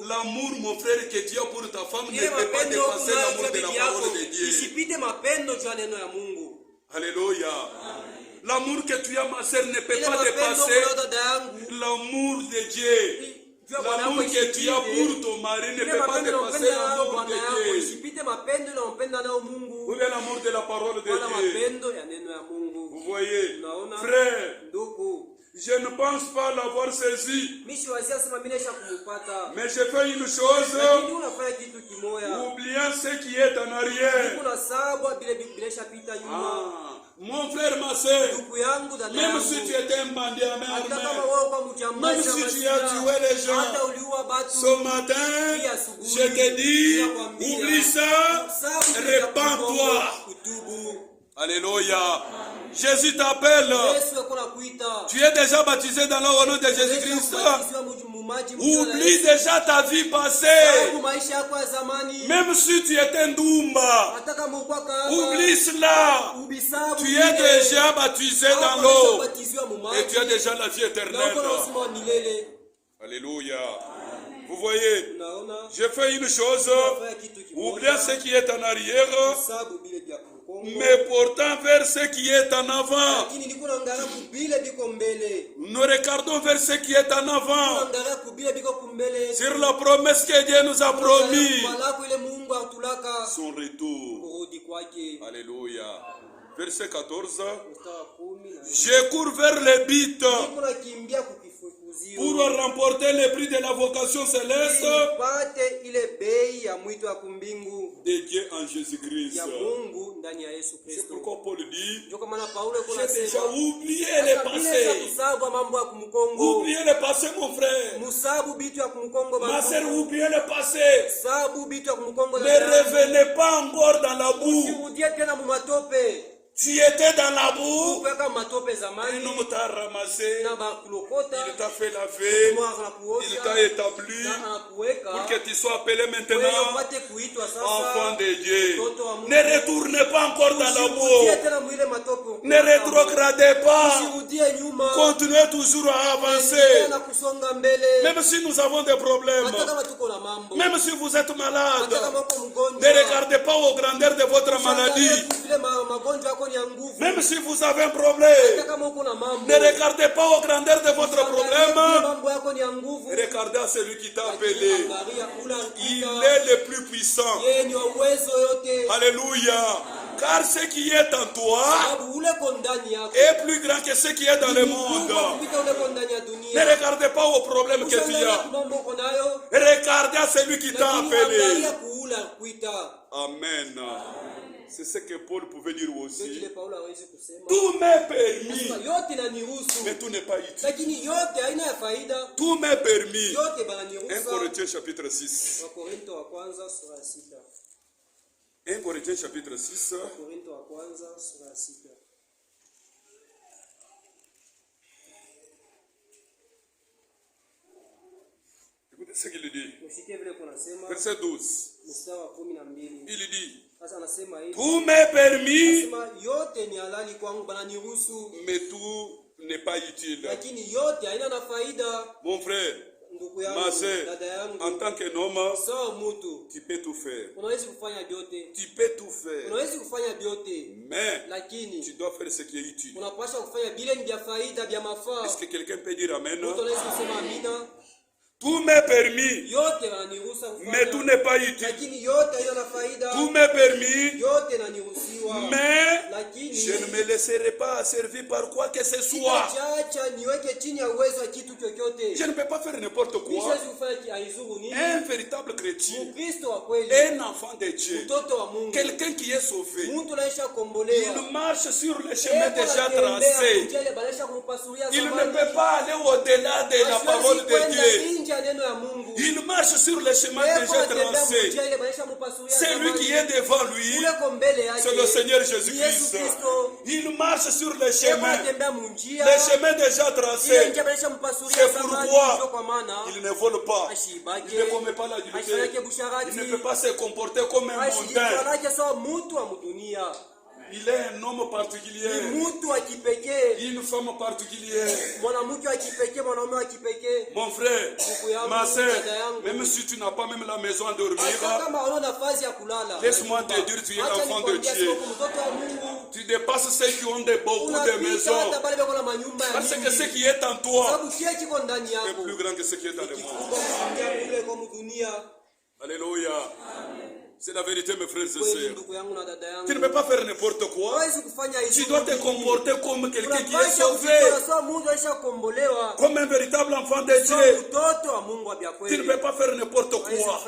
L'amour, mon frère, que Dieu a pour ta femme ne peut pas dépasser l'amour de la parole de Dieu. Alléluia. L'amour que tu as, ma sœur, ne peut pas dépasser l'amour de Dieu. L'amour que tu as pour ton mari ne peut pas dépasser l'amour de Dieu. Ou bien l'amour de la parole de Dieu. Vous voyez, frère, je ne pense pas l'avoir saisi. Mais je fais une chose, oubliant ce qui est en arrière. Mon frère, ma soeur, même si tu étais un bandit, même si tu as tué les gens, ce matin, je te dis, oublie ça, répands-toi. Alléluia. Jésus t'appelle. Tu es déjà baptisé dans le nom de Jésus-Christ. Oublie déjà ta vie passée. Même si tu es un Doumba, oublie cela. Tu es déjà baptisé dans l'eau. Et tu as déjà la vie éternelle. Alléluia. Vous voyez, je fais une chose. Oublie ce qui est en arrière, mais pourtant vers ce qui est en avant. Nous regardons vers ce qui est en avant, sur la promesse que Dieu nous a promis, son retour. Alléluia. Verset 14. Je cours vers les buts pour remporter le prix de la vocation céleste de Dieu en Jésus-Christ. C'est pourquoi Paul dit, j'ai déjà oublié le passé. Oubliez le passé, mon frère. Ma sœur, oubliez le passé. Ne revenez pas encore dans la boue. Tu étais dans la boue, un homme t'a ramassé, il t'a fait laver, il t'a établi pour que tu sois appelé maintenant enfant de Dieu. Ne retournez pas encore dans la boue, ne rétrogradez pas, continuez toujours à avancer. Même si nous avons des problèmes, même si vous êtes malade, ne regardez pas aux grandeurs de votre maladie. Même si vous avez un problème, ne regardez pas aux grandeurs de votre problème. Regardez à celui qui t'a appelé. Il est le plus puissant. Alléluia. Car ce qui est en toi est plus grand que ce qui est dans le monde. Ne regardez pas aux problèmes que tu as. Regardez à celui qui t'a appelé. Amen. C'est ce que Paul pouvait dire aussi. Tout m'est permis, mais tout n'est pas utile. Tout m'est permis. 1 Corinthiens chapitre 6. 1 Corinthiens chapitre 6. Écoutez ce qu'il dit. Verset 12. Il dit, tout m'est permis, mais tout n'est pas utile. Mon frère, ma soeur, en tant qu'un homme, tu peux tout faire. Tu peux tout faire. Mais tu dois faire ce qui est utile. Est-ce que quelqu'un peut dire Amen? Tout m'est permis, mais tout n'est pas utile. Tout m'est permis, mais je ne me laisserai pas servir par quoi que ce soit. Je ne peux pas faire n'importe quoi. Un véritable chrétien, un enfant de Dieu, quelqu'un qui est sauvé, il marche sur le chemin déjà tracé. Il ne peut pas aller au-delà de la parole de Dieu. Il marche sur le chemin déjà tracé. C'est lui qui est devant lui. C'est le Seigneur Jésus-Christ. Il marche sur le chemin déjà tracé. C'est pourquoi il ne vole pas. Il ne commet pas l'adultère. Il ne peut pas se comporter comme un mondain. Il est un homme particulier. Une femme particulière. Mon frère, ma soeur, même si tu n'as pas même la maison à dormir, laisse-moi te dire, tu es enfant de Dieu. Tu dépasses ceux qui ont beaucoup de maisons. Parce que ce qui est en toi est plus grand que ce qui est dans le monde. Alléluia. C'est la vérité, mes frères et sœurs. Tu ne peux pas faire n'importe quoi. Tu dois te comporter comme quelqu'un qui est sauvé. Comme un véritable enfant de Dieu. Tu ne peux pas faire n'importe quoi.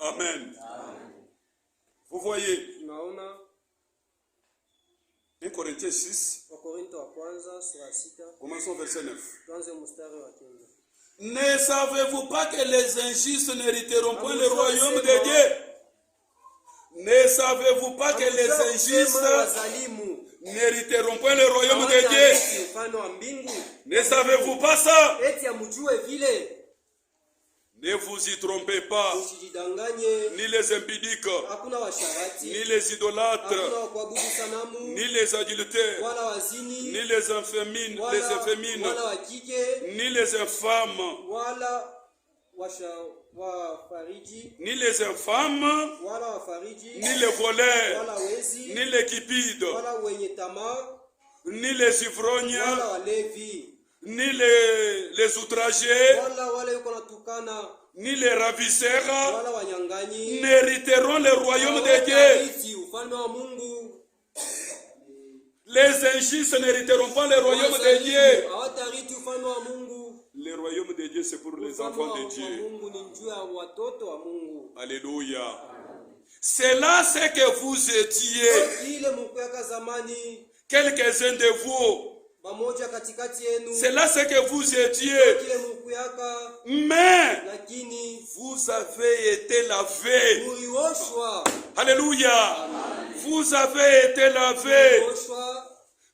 Amen. Vous voyez. 1 Corinthiens 6. Commençons verset 9. Ne savez-vous pas que les injustes n'hériteront point le royaume de Dieu? Ne savez-vous pas que les injustes n'hériteront point le royaume de Dieu? Ne savez-vous pas ça? Ne vous y trompez pas, ni les impudiques, ni les idolâtres, ni les adultères, ni les infémines, ni les infâmes, ni les infâmes, ni les voleurs, ni les cupides, ni les ivrognes, ni les outragés, ni les ravisseurs n'hériteront le royaume de Dieu. Les injustes n'hériteront pas le royaume de Dieu. Le royaume de Dieu, c'est pour les enfants de Dieu. Alléluia. C'est là ce que vous étiez. Quelques-uns de vous. C'est là ce que vous étiez. Mais vous avez été lavés. Alléluia. Vous avez été lavés.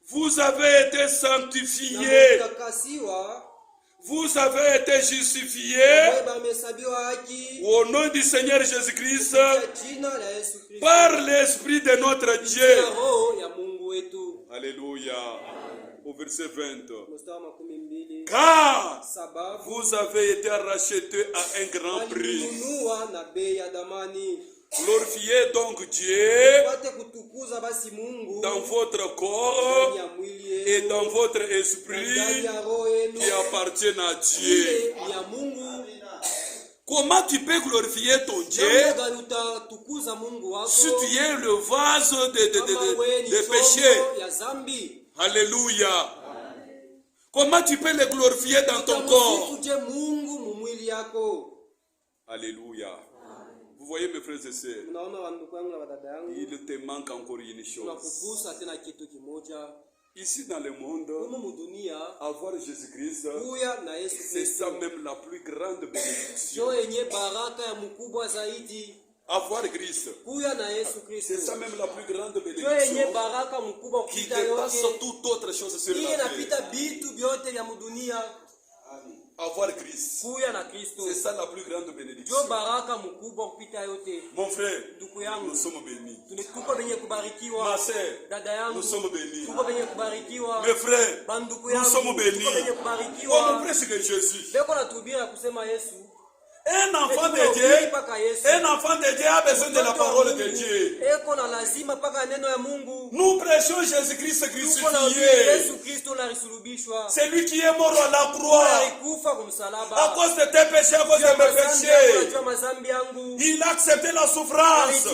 Vous avez été sanctifiés. Vous avez été justifiés au nom du Seigneur Jésus-Christ par l'Esprit de notre Dieu. Alléluia. Au verset 20. Car vous avez été rachetés à un grand prix. Glorifiez donc Dieu dans votre corps et dans votre esprit qui appartiennent à Dieu. Comment tu peux glorifier ton Dieu si tu es le vase de péché? Alléluia. Comment tu peux le glorifier dans ton corps? Alléluia. Vous voyez mes frères et sœurs, il te manque encore une chose. Ici dans le monde, avoir Jésus-Christ, c'est ça même la plus grande bénédiction. Avoir Christ, c'est ça même la plus grande bénédiction qui dépasse toute autre chose sur la terre. Avoir Christ, c'est ça la plus grande bénédiction. Mon frère, nous sommes bénis. Ma soeur, nous sommes bénis. Mes frères, nous sommes bénis. Oh mon frère, c'est que Jésus. Un enfant de Dieu a besoin de la parole de Dieu. Nous prêchons Jésus-Christ crucifié. C'est lui qui est mort à la croix. À cause de tes péchés, à cause de mes péchés. Il a accepté la souffrance.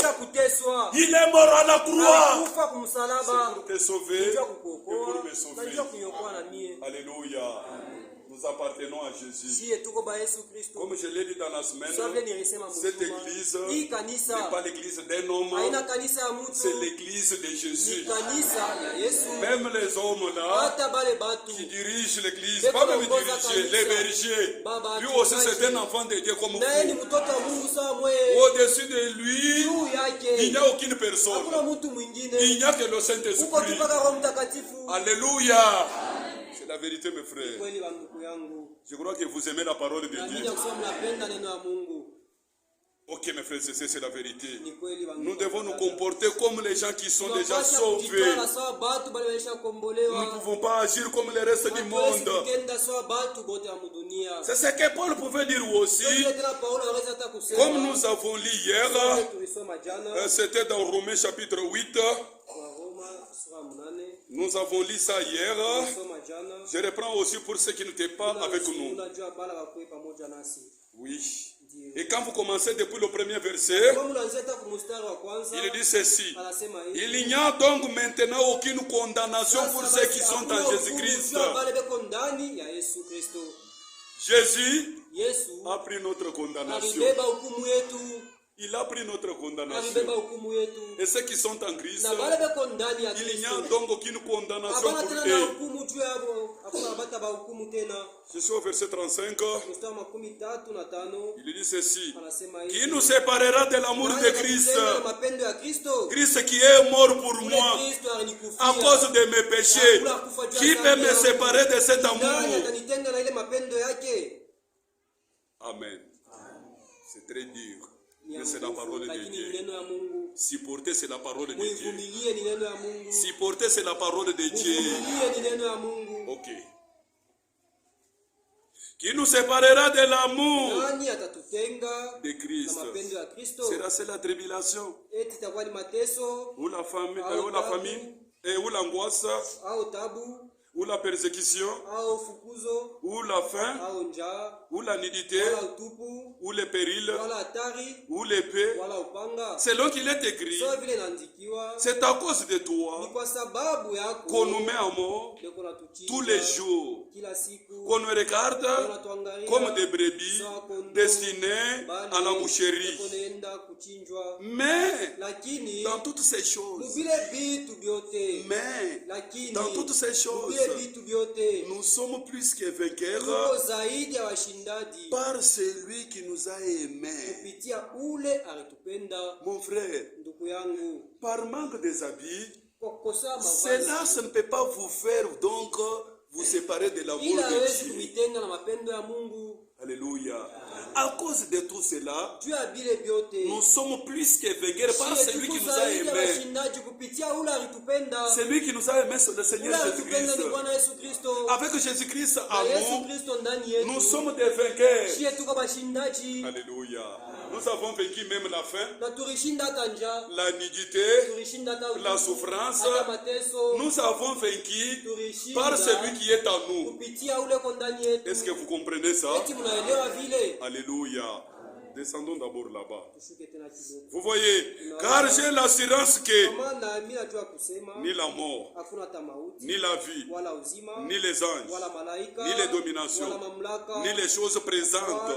Il est mort à la croix. C'est pour te sauver et pour me sauver. Alléluia. Nous appartenons à Jésus. Comme je l'ai dit dans la semaine, cette église n'est pas l'église d'un homme, c'est l'église de Jésus. Même les hommes là qui dirigent l'église, pas même diriger, les bergers, lui aussi c'est un enfant de Dieu comme vous. Au-dessus de lui, il n'y a aucune personne. Il n'y a que le Saint-Esprit. Alléluia. C'est la vérité, mes frères. Je crois que vous aimez la parole de Dieu. Ok, mes frères et sœurs, c'est la vérité. Nous devons nous comporter comme les gens qui sont déjà sauvés. Nous ne pouvons pas agir comme le reste du monde. C'est ce que Paul pouvait dire aussi. Comme nous avons lu hier, c'était dans Romains chapitre 8. Nous avons lu ça hier. Je reprends aussi pour ceux qui n'étaient pas avec nous. Oui. Et quand vous commencez depuis le premier verset, il dit ceci. Il n'y a donc maintenant aucune condamnation pour ceux qui sont en Jésus-Christ. Jésus a pris notre condamnation. Il a pris notre condamnation. Et ceux qui sont en Christ, il n'y a donc aucune condamnation pour eux. Je suis au verset 35. Il dit ceci. Qui nous séparera de l'amour de Christ? Christ qui est mort pour moi à cause de mes péchés. Qui peut me séparer de cet amour? Amen. C'est très dur. Mais c'est la parole de Dieu. Supporter, c'est la parole de Dieu. Supporter, c'est la parole de Dieu. Ok. Qui nous séparera de l'amour de Christ? C'est la tribulation, ou la famine, ou l'angoisse, ou la persécution, ou la faim, ou la nudité, ou les périls, ou l'épée. Selon qu'il est écrit, c'est à cause de toi qu'on nous met à mort tous les jours, qu'on nous regarde comme des brebis destinées à la boucherie. Mais dans toutes ces choses, nous sommes plus que vainqueurs par celui qui nous a aimés. Mon frère, par manque des habits, cela ne peut pas vous faire donc vous séparer de l'amour de Dieu. Alléluia. À cause de tout cela, nous sommes plus que vainqueurs par celui qui nous a aimés. Celui qui nous a aimés, c'est le Seigneur Jésus-Christ. Avec Jésus-Christ en nous, nous sommes des vainqueurs. Alléluia. Nous avons vaincu même la faim, la nudité, la souffrance. Nous avons vaincu par celui qui est en nous. Est-ce que vous comprenez ça? Alléluia. Descendons d'abord là-bas. Vous voyez, car j'ai l'assurance que ni la mort, ni la vie, ni les anges, ni les dominations, ni les choses présentes.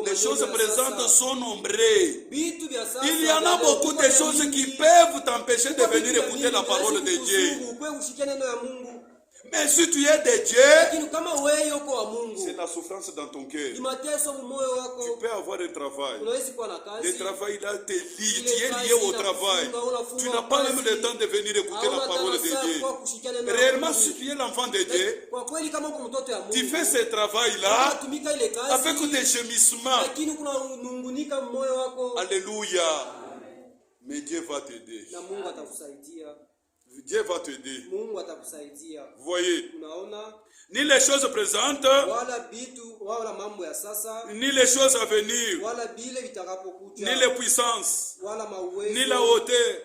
Les choses présentes sont nombreuses. Il y en a beaucoup de choses qui peuvent t'empêcher de venir écouter la parole de Dieu. Mais si tu es de Dieu, c'est la souffrance dans ton cœur. Tu peux avoir un travail. Le travail là te lie, tu es lié au travail. Tu n'as pas même le temps de venir écouter la parole de Dieu. Réellement, si tu es l'enfant de Dieu, tu fais ce travail-là avec des gémissements. Alléluia. Mais Dieu va t'aider. Dieu va t'aider. Vous voyez, ni les choses présentes, ni les choses à venir, ni les puissances, ni la hauteur,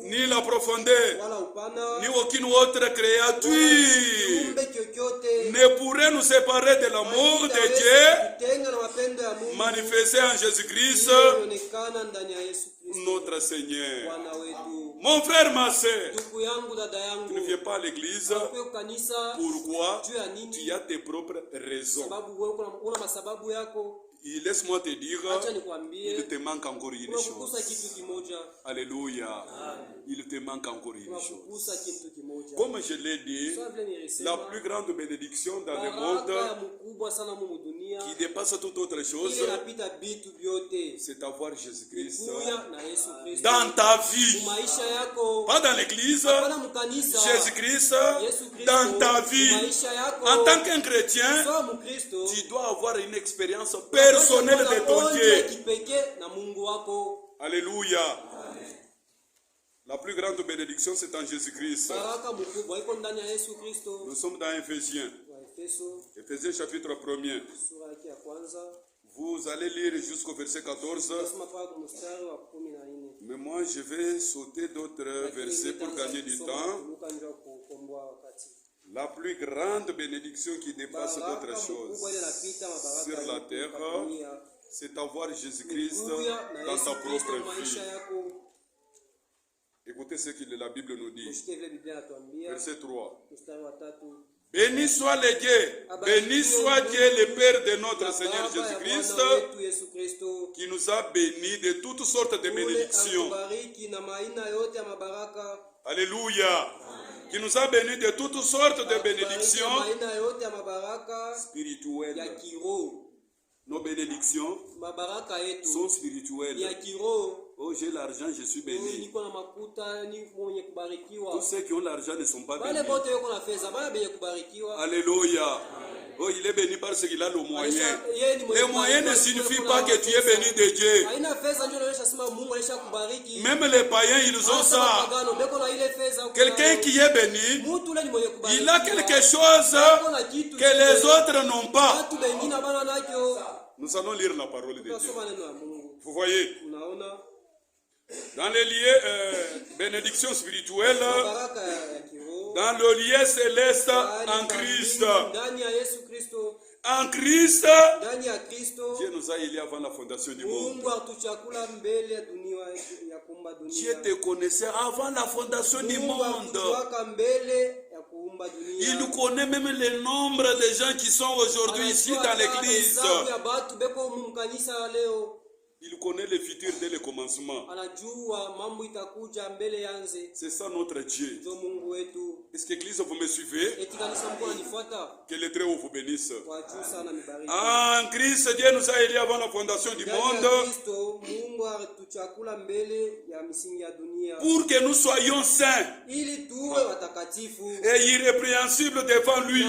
ni la profondeur, ni aucune autre créature ne pourrait nous séparer de l'amour de Dieu manifesté en Jésus-Christ, notre Seigneur. Mon frère, ma soeur, tu ne viens pas à l'église. Pourquoi? Tu as tes propres raisons. Laisse-moi te dire, il te manque encore une chose. Alléluia. Il te manque encore une chose. Comme je l'ai dit, la plus grande bénédiction dans le monde, qui dépasse toute autre chose, c'est d'avoir Jésus-Christ dans ta vie. Pas dans l'église. Jésus-Christ dans ta vie. En tant qu'un chrétien, tu dois avoir une expérience personnelle personnel de ton Dieu. Alléluia. La plus grande bénédiction, c'est en Jésus-Christ. Nous sommes dans Éphésiens. Éphésiens chapitre 1er. Vous allez lire jusqu'au verset 14. Mais moi, je vais sauter d'autres versets pour gagner du temps. La plus grande bénédiction qui dépasse d'autres choses sur la terre, c'est d'avoir Jésus-Christ dans ta propre vie. Écoutez ce que la Bible nous dit. Verset 3. Béni soit le Dieu, béni soit Dieu le Père de notre Seigneur Jésus-Christ, qui nous a bénis de toutes sortes de bénédictions. Alléluia. Qui nous a bénis de toutes sortes de bénédictions spirituelles. Nos bénédictions sont spirituelles. Oh, j'ai l'argent, je suis béni. Tous ceux qui ont l'argent ne sont pas bénis. Alléluia. Oh, il est béni parce qu'il a le moyen. Le moyen ne signifie pas que tu es béni de Dieu. Même les païens, ils ont ça. Quelqu'un qui est béni, il a quelque chose que les autres n'ont pas. Nous allons lire la parole de Dieu. Vous voyez, dans les lieux bénédiction spirituelle, dans le lieu céleste en Christ. En Christ, Dieu nous a élus avant la fondation du monde. Dieu te connaissait avant la fondation du monde. Il nous connaît même le nombre de gens qui sont aujourd'hui ici dans l'église. Il connaît le futur dès le commencement. C'est ça notre Dieu. Est-ce que l'église vous me suivez? Que les très hauts vous bénissent. En Christ, Dieu nous a élus avant la fondation du monde pour que nous soyons saints et irrépréhensibles devant lui.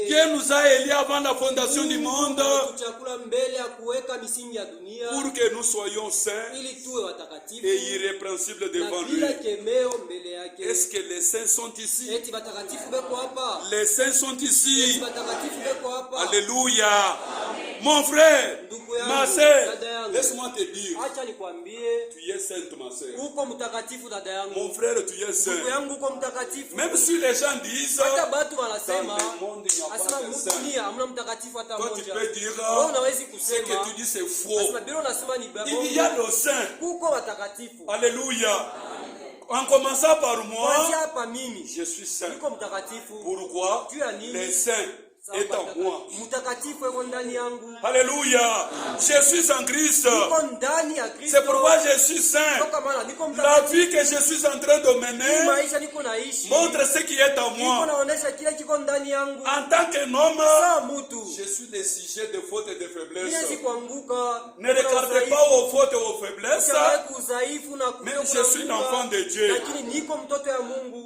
Dieu nous a élus avant la fondation du monde pour que nous soyons saints et irrépréhensibles devant lui. Est-ce que les saints sont ici? Les saints sont ici. Alléluia. Mon frère, ma soeur, laisse-moi te dire, tu es sainte, ma soeur. Mon frère, tu es saint. Même si les gens disent, dans le monde, il n'y a pas de saint. Toi, tu peux dire, ce que tu dis, c'est faux. Il y a le saint. Alléluia. En commençant par moi, je suis saint. Pourquoi? Les saints est en moi. Alléluia. Je suis en Christ. C'est pourquoi je suis saint. La vie que je suis en train de mener montre ce qui est en moi. En tant qu'un homme, je suis le sujet de fautes et de faiblesses. Ne regardez pas aux fautes et aux faiblesses, mais je suis l'enfant de Dieu.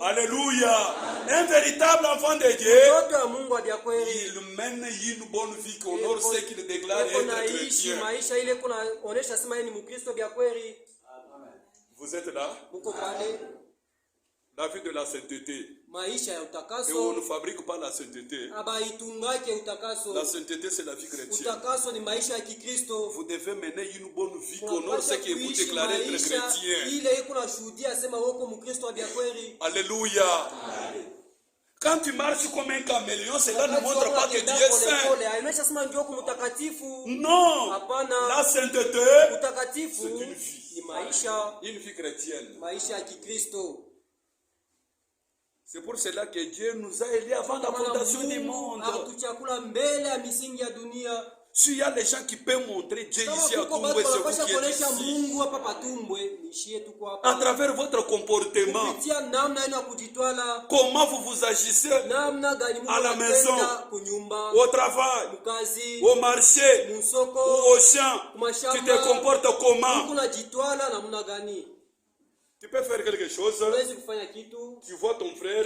Alléluia. Un véritable enfant de Dieu, il mène une bonne vie qui honore ce qu'il déclare être chrétien. Vous êtes là? La vie de la sainteté. Et on ne fabrique pas la sainteté. La sainteté, c'est la vie chrétienne. Vous devez mener une bonne vie qui honore ce que vous déclarez être chrétien. Alléluia. Quand tu marches comme un caméléon, cela ne montre pas que tu es saint. Non. La sainteté, c'est une vie. Une vie chrétienne. C'est pour cela que Dieu nous a élus avant la fondation du monde. S'il y a des gens qui peuvent montrer Dieu ici à Tumbwe, c'est vous qui êtes ici. À travers votre comportement, comment vous vous agissez à la maison, au travail, au marché, ou au champ, tu te comportes comment? Tu peux faire quelque chose. Tu vois ton frère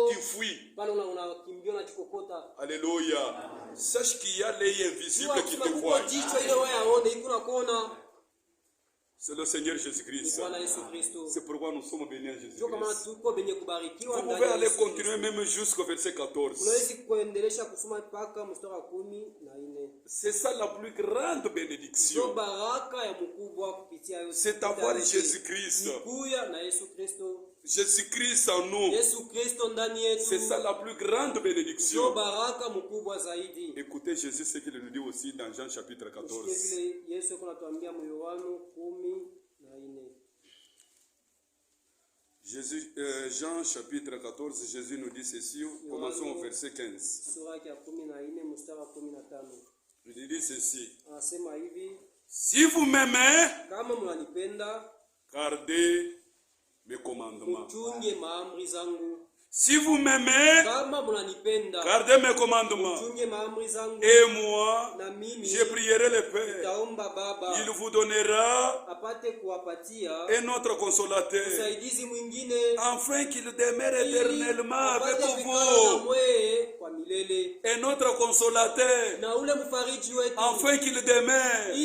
qui fuit. Alléluia. Sache qu'il y a l'œil invisible qui te voit. C'est le Seigneur Jésus-Christ. C'est pourquoi nous sommes bénis à Jésus-Christ. Vous pouvez aller continuer même jusqu'au verset 14. C'est ça la plus grande bénédiction. C'est d'avoir Jésus-Christ. Jésus-Christ en nous. C'est ça la plus grande bénédiction. Écoutez Jésus ce qu'il nous dit aussi dans Jean chapitre 14. Jean chapitre 14, Jésus nous dit ceci. Commençons au verset 15. Il dit ceci. Si vous m'aimez, gardez mes commandements. Si vous m'aimez, gardez mes commandements. Et moi, je prierai le Père. Il vous donnera un autre consolateur, afin qu'il demeure éternellement avec vous. Un autre consolateur, afin qu'il demeure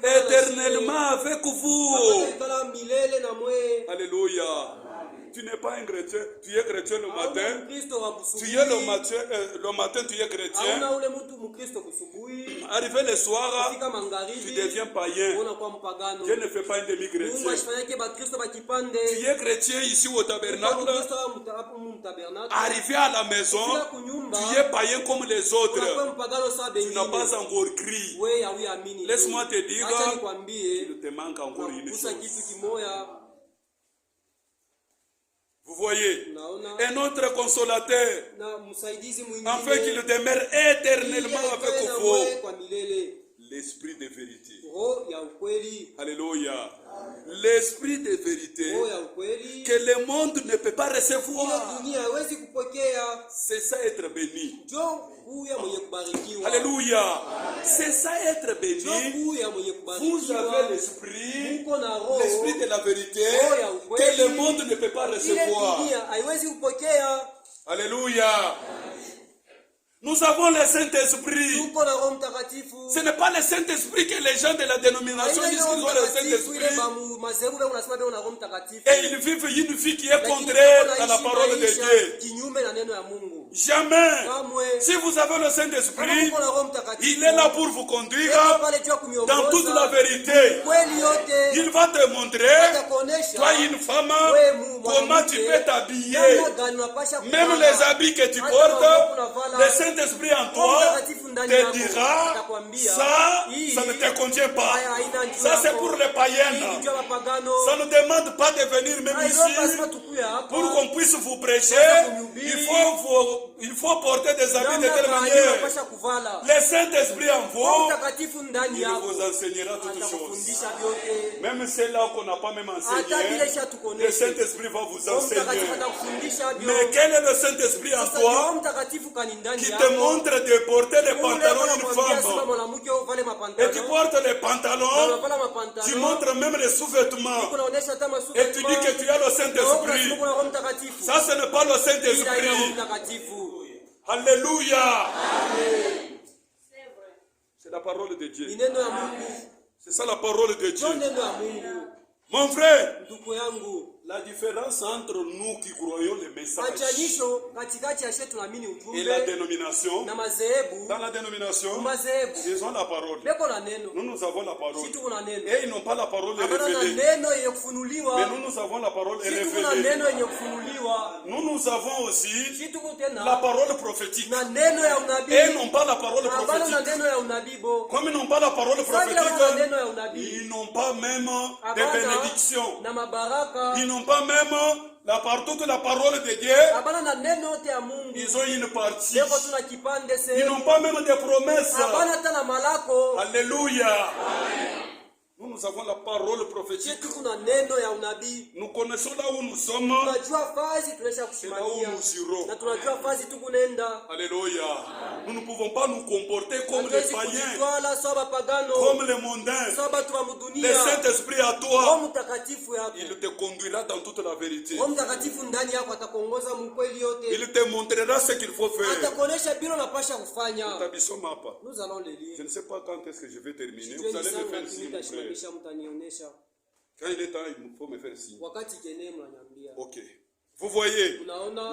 éternellement avec vous. Alléluia. Tu n'es pas un chrétien, tu es chrétien le matin. Tu es le matin, tu es chrétien. Arrivé le soir, tu deviens païen. Dieu ne fait pas un demi-chrétien. Tu es chrétien ici au tabernacle. Arrivé à la maison, tu es païen comme les autres. Tu n'as pas encore crié. Laisse-moi te dire, il te manque encore une chose. Vous voyez, un autre consolateur, afin qu'il demeure éternellement avec vous. L'esprit de vérité. Alléluia. L'esprit de vérité que le monde ne peut pas recevoir. C'est ça être béni. Alléluia. C'est ça être béni. Vous avez l'esprit de la vérité que le monde ne peut pas recevoir. Alléluia. Nous avons le Saint-Esprit. Ce n'est pas le Saint-Esprit que les gens de la dénomination disent qu'ils ont le Saint-Esprit. Et ils vivent une vie qui est contraire à la parole de Dieu. Jamais. Si vous avez le Saint-Esprit, il est là pour vous conduire dans toute la vérité. Il va te montrer, toi une femme, comment tu peux t'habiller. Même les habits que tu portes, le Saint-Esprit en toi te dira, ça ne te convient pas. Ça c'est pour les païens. Ça ne demande pas de venir même ici pour qu'on puisse vous prêcher. Il faut porter des habits de telle manière. Le Saint-Esprit en vous, il vous enseignera toutes choses. Même celles-là qu'on n'a pas même enseigné, le Saint-Esprit va vous enseigner. Mais quel est le Saint-Esprit en toi qui te montre de porter les pantalons d'une femme? Et tu portes les pantalons, tu montres même les sous-vêtements. Et tu dis que tu as le Saint-Esprit. Ça, ce n'est pas le Saint-Esprit. Alléluia. C'est la parole de Dieu. C'est ça la parole de Dieu. Mon frère, la différence entre nous qui croyons le message et la dénomination, dans la dénomination, ils ont la parole. Nous avons la parole. Et ils n'ont pas la parole révélée. Mais nous avons la parole révélée. Nous avons aussi la parole prophétique. Et ils n'ont pas la parole prophétique. Comme ils n'ont pas la parole prophétique, ils n'ont pas même de bénédiction. Ils n'ont pas même toute la parole de Dieu. Ils ont une partie. Ils n'ont pas même de promesses. Alléluia. Nous avons la parole prophétique. Nous connaissons là où nous sommes. Et là où nous irons. Alléluia. Nous ne pouvons pas nous comporter comme les païens, comme les mondains. Le Saint-Esprit à toi, il te conduira dans toute la vérité. Il te montrera ce qu'il faut faire. Nous allons les lire. Je ne sais pas quand est-ce que je vais terminer. Vous allez me faire signe. Quand il est temps, il faut me faire signe. Ok. Vous voyez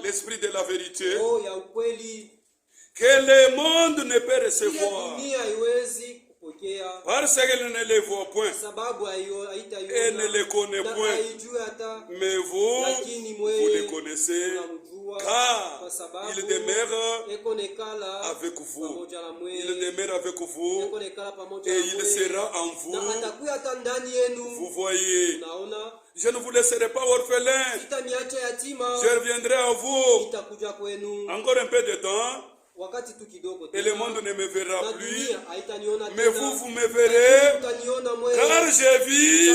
l'esprit de la vérité que le monde ne peut recevoir parce qu'elle ne les voit point et ne les connaît point. Mais vous les connaissez car il demeure avec vous. Il demeure avec vous et il sera en vous. Vous voyez, je ne vous laisserai pas orphelin. Je reviendrai à vous. Encore un peu de temps. Et le monde ne me verra plus. Mais vous, vous me verrez. Car je vis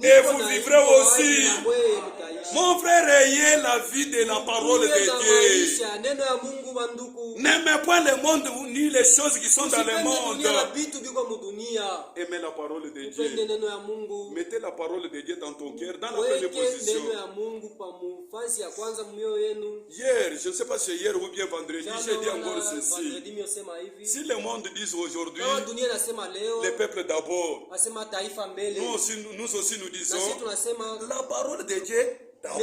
et vous vivrez aussi. Mon frère, ayez la vie de la parole de Dieu. N'aimez pas le monde ni les choses qui sont dans le monde. Aimez la parole de Dieu. Mettez la parole de Dieu dans ton cœur, dans la première position. Hier, je ne sais pas si hier ou bien vendredi, j'ai dit encore ceci. Si le monde dit aujourd'hui, les peuples d'abord, nous aussi nous disons la parole de Dieu d'abord.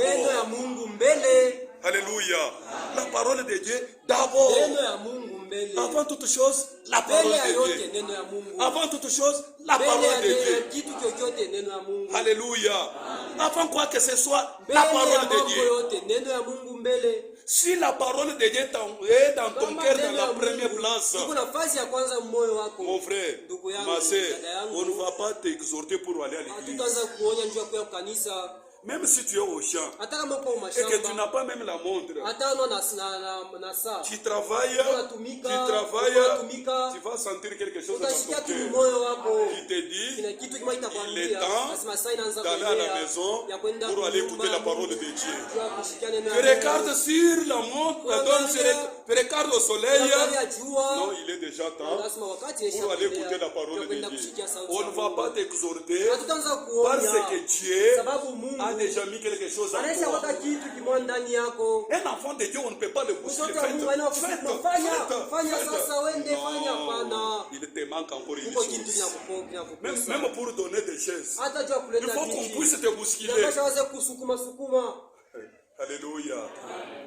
Alléluia. La parole de Dieu d'abord. Avant toute chose, la parole de Dieu. Avant toute chose, la parole de Dieu. Alléluia. Avant quoi que ce soit, la parole de Dieu. Si la parole de Dieu est dans ton cœur dans la première place, mon frère, ma soeur, on ne va pas t'exhorter pour aller à l'église. Même si tu es au champ et que tu n'as pas même la montre, tu travailles, tu vas sentir quelque chose dans ton cœur qui te dit il est temps d'aller à la maison pour aller écouter la parole de Dieu. Tu regardes sur la montre, tu regardes au soleil, non, il est déjà temps pour aller écouter la parole de Dieu. On ne va pas t'exhorter parce que Dieu a déjà mis quelque chose en toi. Un enfant de Dieu, on ne peut pas le bousculer. Faites. Non, il te manque encore une chose. Même pour donner des chaises, il faut qu'on puisse te bousculer. Alléluia.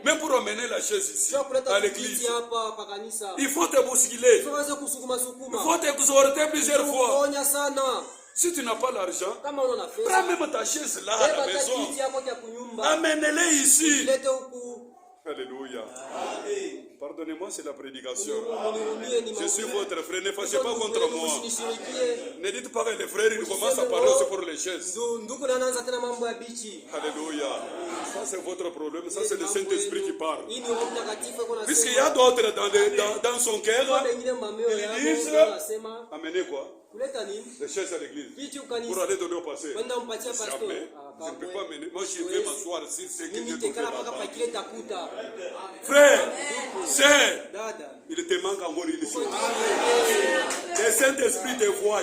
Même pour amener la chaise ici, à l'église, il faut te bousculer. Il faut t'exhorter plusieurs fois. Si tu n'as pas l'argent, prends même ta chaise là à la maison. Amène-les ici. Alléluia. Pardonnez-moi, c'est la prédication. Je suis votre frère, ne fâchez pas contre moi. Ne dites pas que les frères, ils commencent à parler aussi pour les chaises. Alléluia. Ça, c'est votre problème. Ça, c'est le Saint-Esprit qui parle. Puisqu'il y a d'autres dans son cœur, ils disent, amenez quoi? Les chaises à l'église. Pour aller donner au pasteur. Jamais. Je ne peux pas mener. Moi, je vais m'asseoir sur ce que Dieu te fait là-bas. Frère, sœur, il te manque encore une chose. Le Saint-Esprit te voit.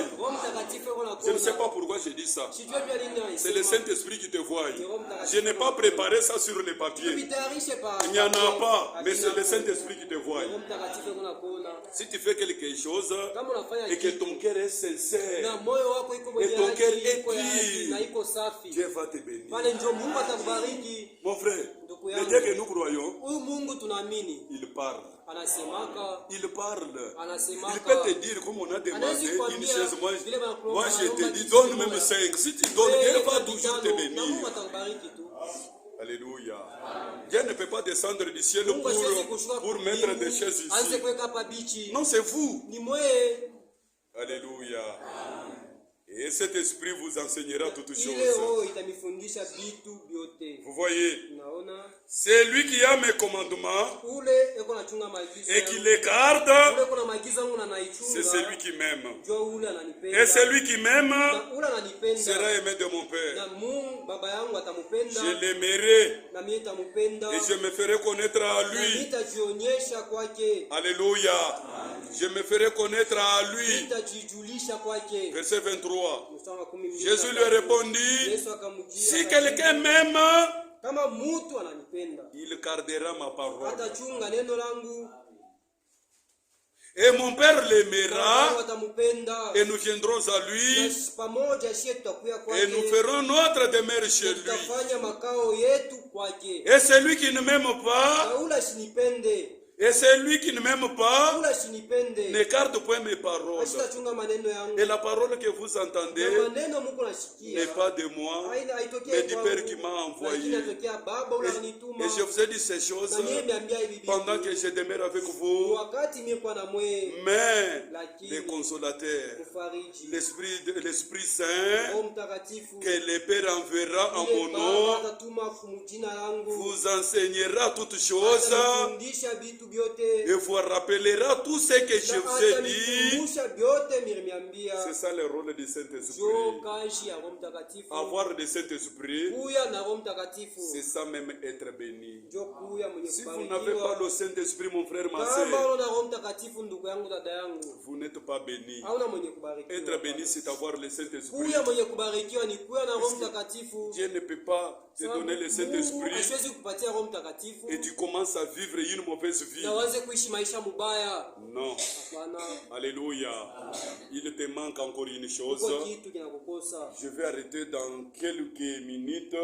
Je ne sais pas pourquoi je dis ça. C'est le Saint-Esprit qui te voit. Je n'ai pas préparé ça sur les papiers. Il n'y en a pas, mais c'est le Saint-Esprit qui te voit. Si tu fais quelque chose et que ton cœur est sincère et ton cœur est pur, Dieu va te bénir. Mon frère, le Dieu que nous croyons, il parle. Il parle. Il peut te dire, comme on a demandé une chaise, moi je te dis, donne même 5. Si tu donnes, Dieu va toujours te bénir. Alléluia. Dieu ne peut pas descendre du ciel pour mettre des chaises ici. Non, c'est vous. Alléluia. Et cet esprit vous enseignera toutes choses. Vous voyez, c'est lui qui a mes commandements et qui les garde. C'est celui qui m'aime. Et celui qui m'aime sera aimé de mon Père. Je l'aimerai et je me ferai connaître à lui. Alléluia. Je me ferai connaître à lui. Verset 23. Jésus lui répondit, si quelqu'un m'aime, il gardera ma parole. Et mon Père l'aimera, et nous viendrons à lui, et nous ferons notre demeure chez lui. Et celui qui ne m'aime pas, et celui qui ne m'aime pas ne garde point mes paroles. Et la parole que vous entendez n'est pas de moi, mais du Père qui m'a envoyé. Et je vous ai dit ces choses pendant que je demeure avec vous. Mais le consolateur, l'Esprit Saint, que le Père enverra en mon nom, vous enseignera toutes choses et vous rappellera tout ce que je vous ai dit. C'est ça le rôle du Saint-Esprit. Avoir le Saint-Esprit, c'est ça même être béni. Si vous n'avez pas le Saint-Esprit, mon frère, ma soeur, vous n'êtes pas béni. Être béni, c'est avoir le Saint-Esprit. Dieu ne peut pas te donner le Saint-Esprit et tu commences à vivre une mauvaise vie. Non. Alléluia. Il te manque encore une chose. Je vais arrêter dans quelques minutes.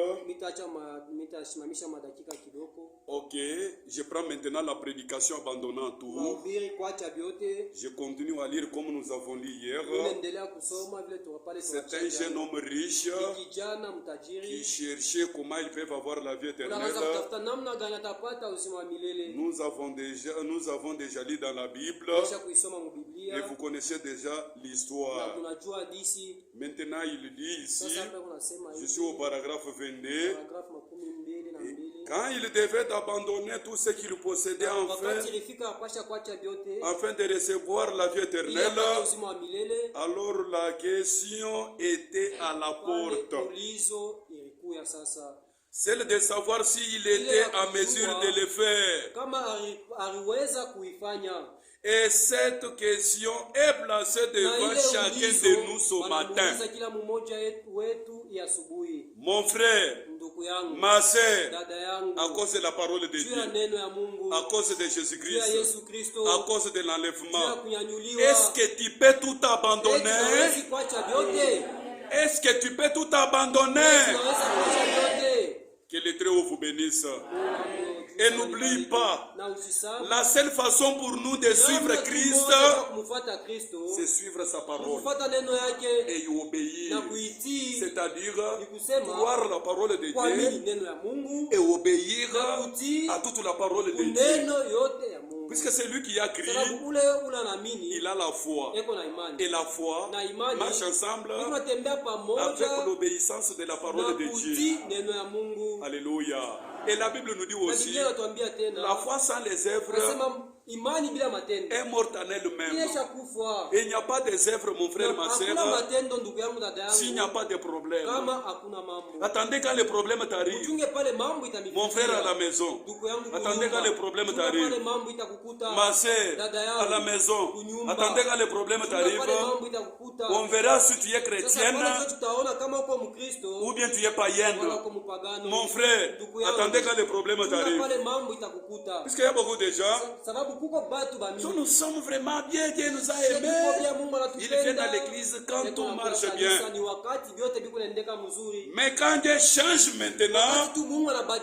Ok. Je prends maintenant la prédication abandonnant tout. Je continue à lire comme nous avons lu hier. C'est un jeune homme riche qui cherchait comment ils peuvent avoir la vie éternelle. Nous avons déjà lu dans la Bible et vous connaissez déjà l'histoire. Maintenant, il dit ici, je suis au paragraphe 22, quand il devait abandonner tout ce qu'il possédait afin de recevoir la vie éternelle, alors la question était à la porte. Celle de savoir s'il était en mesure de le faire. Et cette question est placée devant chacun de nous ce matin. Mon frère, ma soeur, à cause de la parole de Dieu, à cause de Jésus-Christ, à cause de l'enlèvement, est-ce que tu peux tout abandonner? Est-ce que tu peux tout abandonner? Que le Très-Haut vous bénisse. Et n'oublie pas, la seule façon pour nous de suivre Christ, c'est suivre sa parole et y obéir. C'est-à-dire croire la parole de Dieu et obéir à toute la parole de Dieu. Puisque c'est lui qui a crié, il a la foi. Et la foi marche ensemble avec l'obéissance de la parole de Dieu. Alléluia. Et la Bible nous dit aussi, la foi sans les œuvres est morte en elle-même. Et il n'y a pas des œuvres, mon frère, ma soeur, s'il n'y a pas de problème. Attendez quand le problème t'arrive. Mon frère à la maison, attendez quand le problème t'arrive. Ma soeur à la maison, attendez quand le problème t'arrive. On verra si tu es chrétienne ou bien tu es païenne. Mon frère, attendez quand le problème t'arrive. Puisqu'il y a beaucoup de gens, nous sommes vraiment bien, Dieu nous a aimés. Il vient dans l'église quand tout marche bien. Mais quand Dieu change maintenant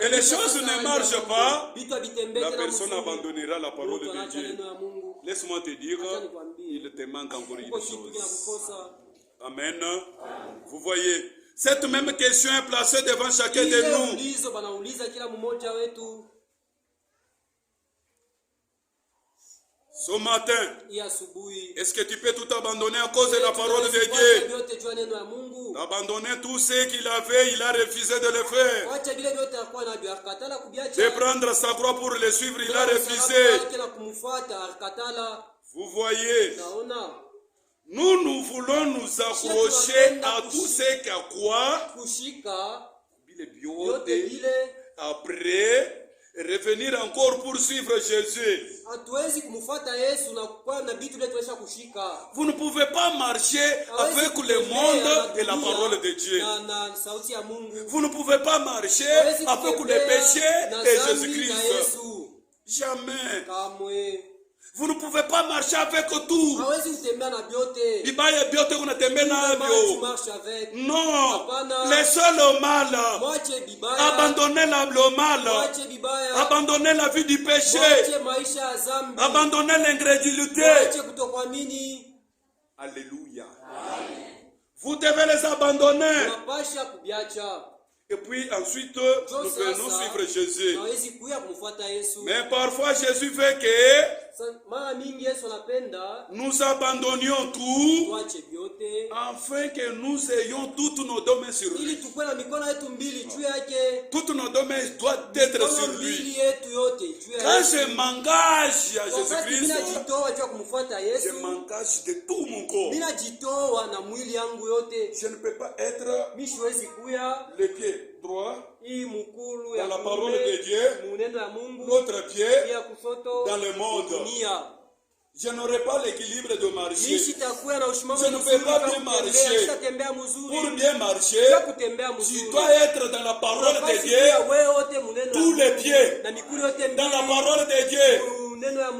et les choses ne marchent pas, la personne abandonnera la parole de Dieu. Laisse-moi te dire, il te manque encore une chose. Amen. Vous voyez, cette même question est placée devant chacun de nous. Ce matin, est-ce que tu peux tout abandonner à cause de la parole de Dieu? Abandonner tout ce qu'il avait, il a refusé de le faire. De prendre sa croix pour le suivre, il a refusé. Vous voyez, nous voulons nous accrocher à tout ce qu'à quoi après revenir encore pour suivre Jésus. Vous ne pouvez pas marcher avec le monde et la parole de Dieu. Vous ne pouvez pas marcher avec le péché et Jésus-Christ. Jamais. Vous ne pouvez pas marcher avec tout. Non. Laissez le mal. Abandonnez le mal. Abandonnez la vie du péché. Abandonnez l'ingrédulité. Alléluia. Vous devez les abandonner. Et puis ensuite, nous venons suivre Jésus. Mais parfois, Jésus veut que nous abandonnions tout afin que nous ayons toutes nos domaines sur lui. Toutes nos domaines doivent être sur lui. Quand je m'engage à Jésus-Christ, je m'engage de tout mon corps. Je ne peux pas être le pied droit dans la parole de Dieu, l'autre pied dans le monde. Je n'aurai pas l'équilibre de marcher. Je ne peux pas bien marcher. Pour bien marcher, tu dois être dans la parole de Dieu, tous les pieds dans la parole de Dieu.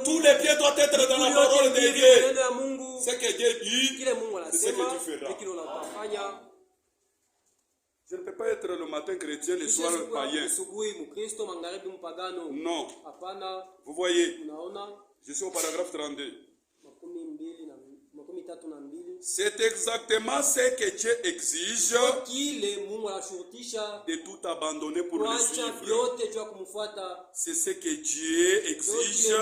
Tous les pieds doivent être dans la parole de Dieu. Ce que Dieu dit, c'est ce que tu feras. Je ne peux pas être le matin chrétien, le soir païen. Non. Vous voyez, je suis au paragraphe 32. C'est exactement ce que Dieu exige de tout abandonner pour le suivre. C'est ce que Dieu exige.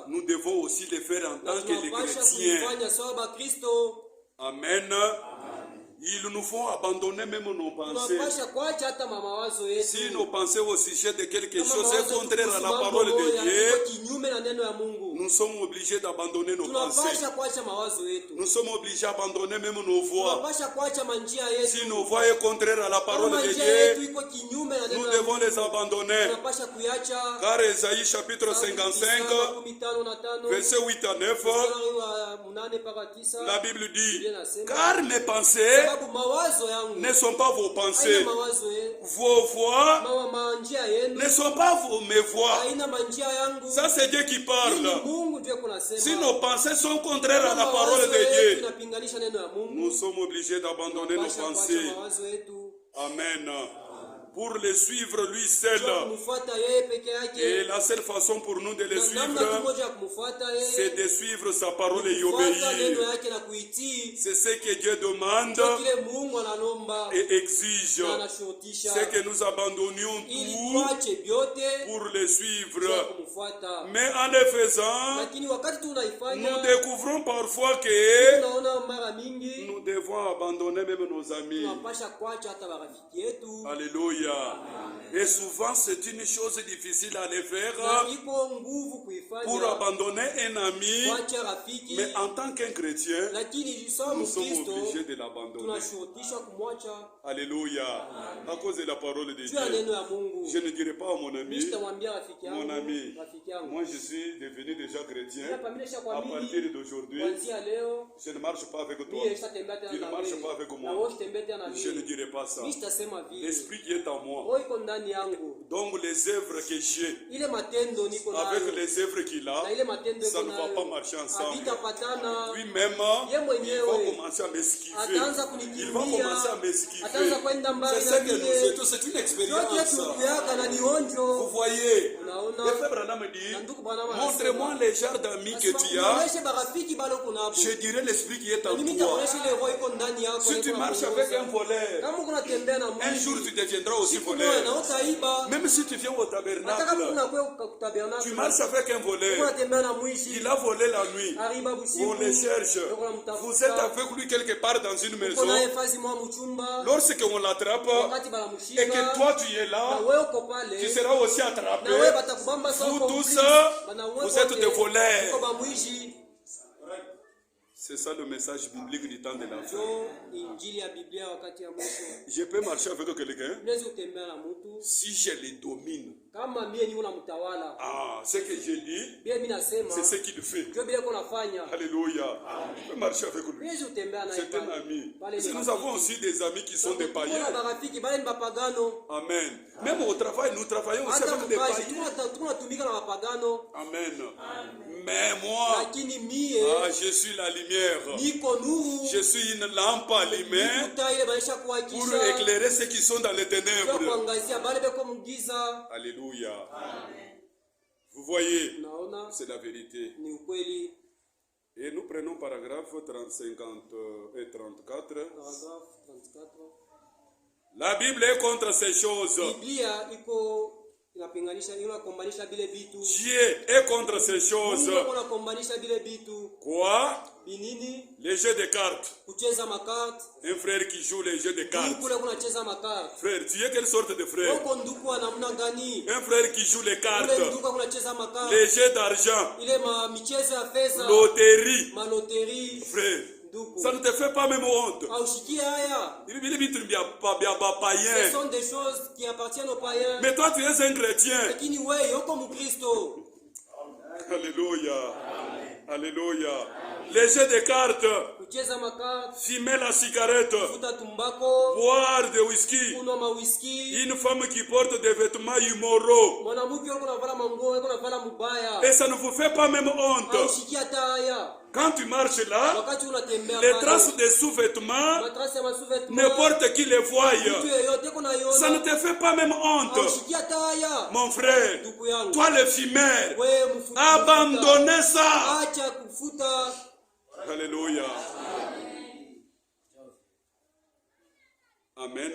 Nous devons aussi le faire en tant que les chrétiens. Amen. Ils nous font abandonner même nos pensées. Si nos pensées au sujet de quelque chose est contraire à la parole de Dieu, nous sommes obligés d'abandonner nos pensées. Nous sommes obligés d'abandonner même nos voix. Si nos voix sont contraires à la parole de Dieu, nous devons les abandonner. Car Ésaïe chapitre 55, versets 8 à 9, la Bible dit, car mes pensées ne sont pas vos pensées. Vos voix ne sont pas mes voix. Ça, c'est Dieu qui parle. Si nos pensées sont contraires à la parole de Dieu, nous sommes obligés d'abandonner nos pensées. Amen. Pour le suivre lui seul. Et la seule façon pour nous de le suivre, c'est de suivre sa parole et y obéir. C'est ce que Dieu demande et exige. C'est que nous abandonnions tout pour le suivre. Mais en le faisant, nous découvrons parfois que nous devons abandonner même nos amis. Alléluia. Et souvent c'est une chose difficile à le faire pour abandonner un ami, mais en tant qu'un chrétien, nous sommes obligés de l'abandonner. Alléluia. À cause de la parole de Dieu. Je ne dirai pas à mon ami, moi je suis devenu déjà chrétien. À partir d'aujourd'hui, je ne marche pas avec toi. Tu ne marches pas avec moi. Je ne dirai pas ça. L'esprit qui est en moi. Donc les œuvres que j'ai avec les œuvres qu'il a, ça ne va pas marcher ensemble. Lui-même, il va commencer à m'esquiver. Il va commencer à m'esquiver. C'est ce que nous faisons. C'est une expérience. Vous voyez, le frère Branham dit, montre-moi les genres d'amis que tu as. Je dirais l'esprit qui est en toi. Si tu marches avec un voleur, un jour tu deviendras aussi voleur. Même si tu viens au tabernacle, tu marches avec un voleur. Il a volé la nuit. On le cherche. Vous êtes avec lui quelque part dans une maison. Lorsqu'on l'attrape et que toi tu es là, tu seras aussi attrapé. Vous tous, vous êtes des voleurs. C'est ça le message biblique du temps de la fin. Je peux marcher avec quelqu'un si je les domine. Ah, ce que je dis, c'est ce qu'il fait. Alléluia. Je peux marcher avec lui. C'est un ami. Si nous avons aussi des amis qui sont des païens. Amen. Même au travail, nous travaillons aussi avec des païens. Amen. Mais moi, je suis la lumière. Je suis une lampe allumée pour éclairer ceux qui sont dans les ténèbres. Alléluia. Vous voyez, c'est la vérité. Et nous prenons paragraphe 50 et 34. La Bible est contre ces choses. Dieu est contre ces choses. Quoi? Les jeux de cartes. Un frère qui joue les jeux de cartes. Frère, tu es quelle sorte de frère? Un frère qui joue les cartes. Les jeux d'argent. Loterie. Frère, ça ne te fait pas même honte. Ce sont des choses qui appartiennent aux païens. Mais toi tu es un chrétien. Alléluia. Alléluia. Les jeux de cartes, fumer la cigarette, boire de whisky, une femme qui porte des vêtements immoraux. Et ça ne vous fait pas même honte. Quand tu marches là, les traces des sous-vêtements, n'importe qui les voie. Ça ne te fait pas même honte. Mon frère, toi le fumeur, abandonnez ça. Alléluia. Amen.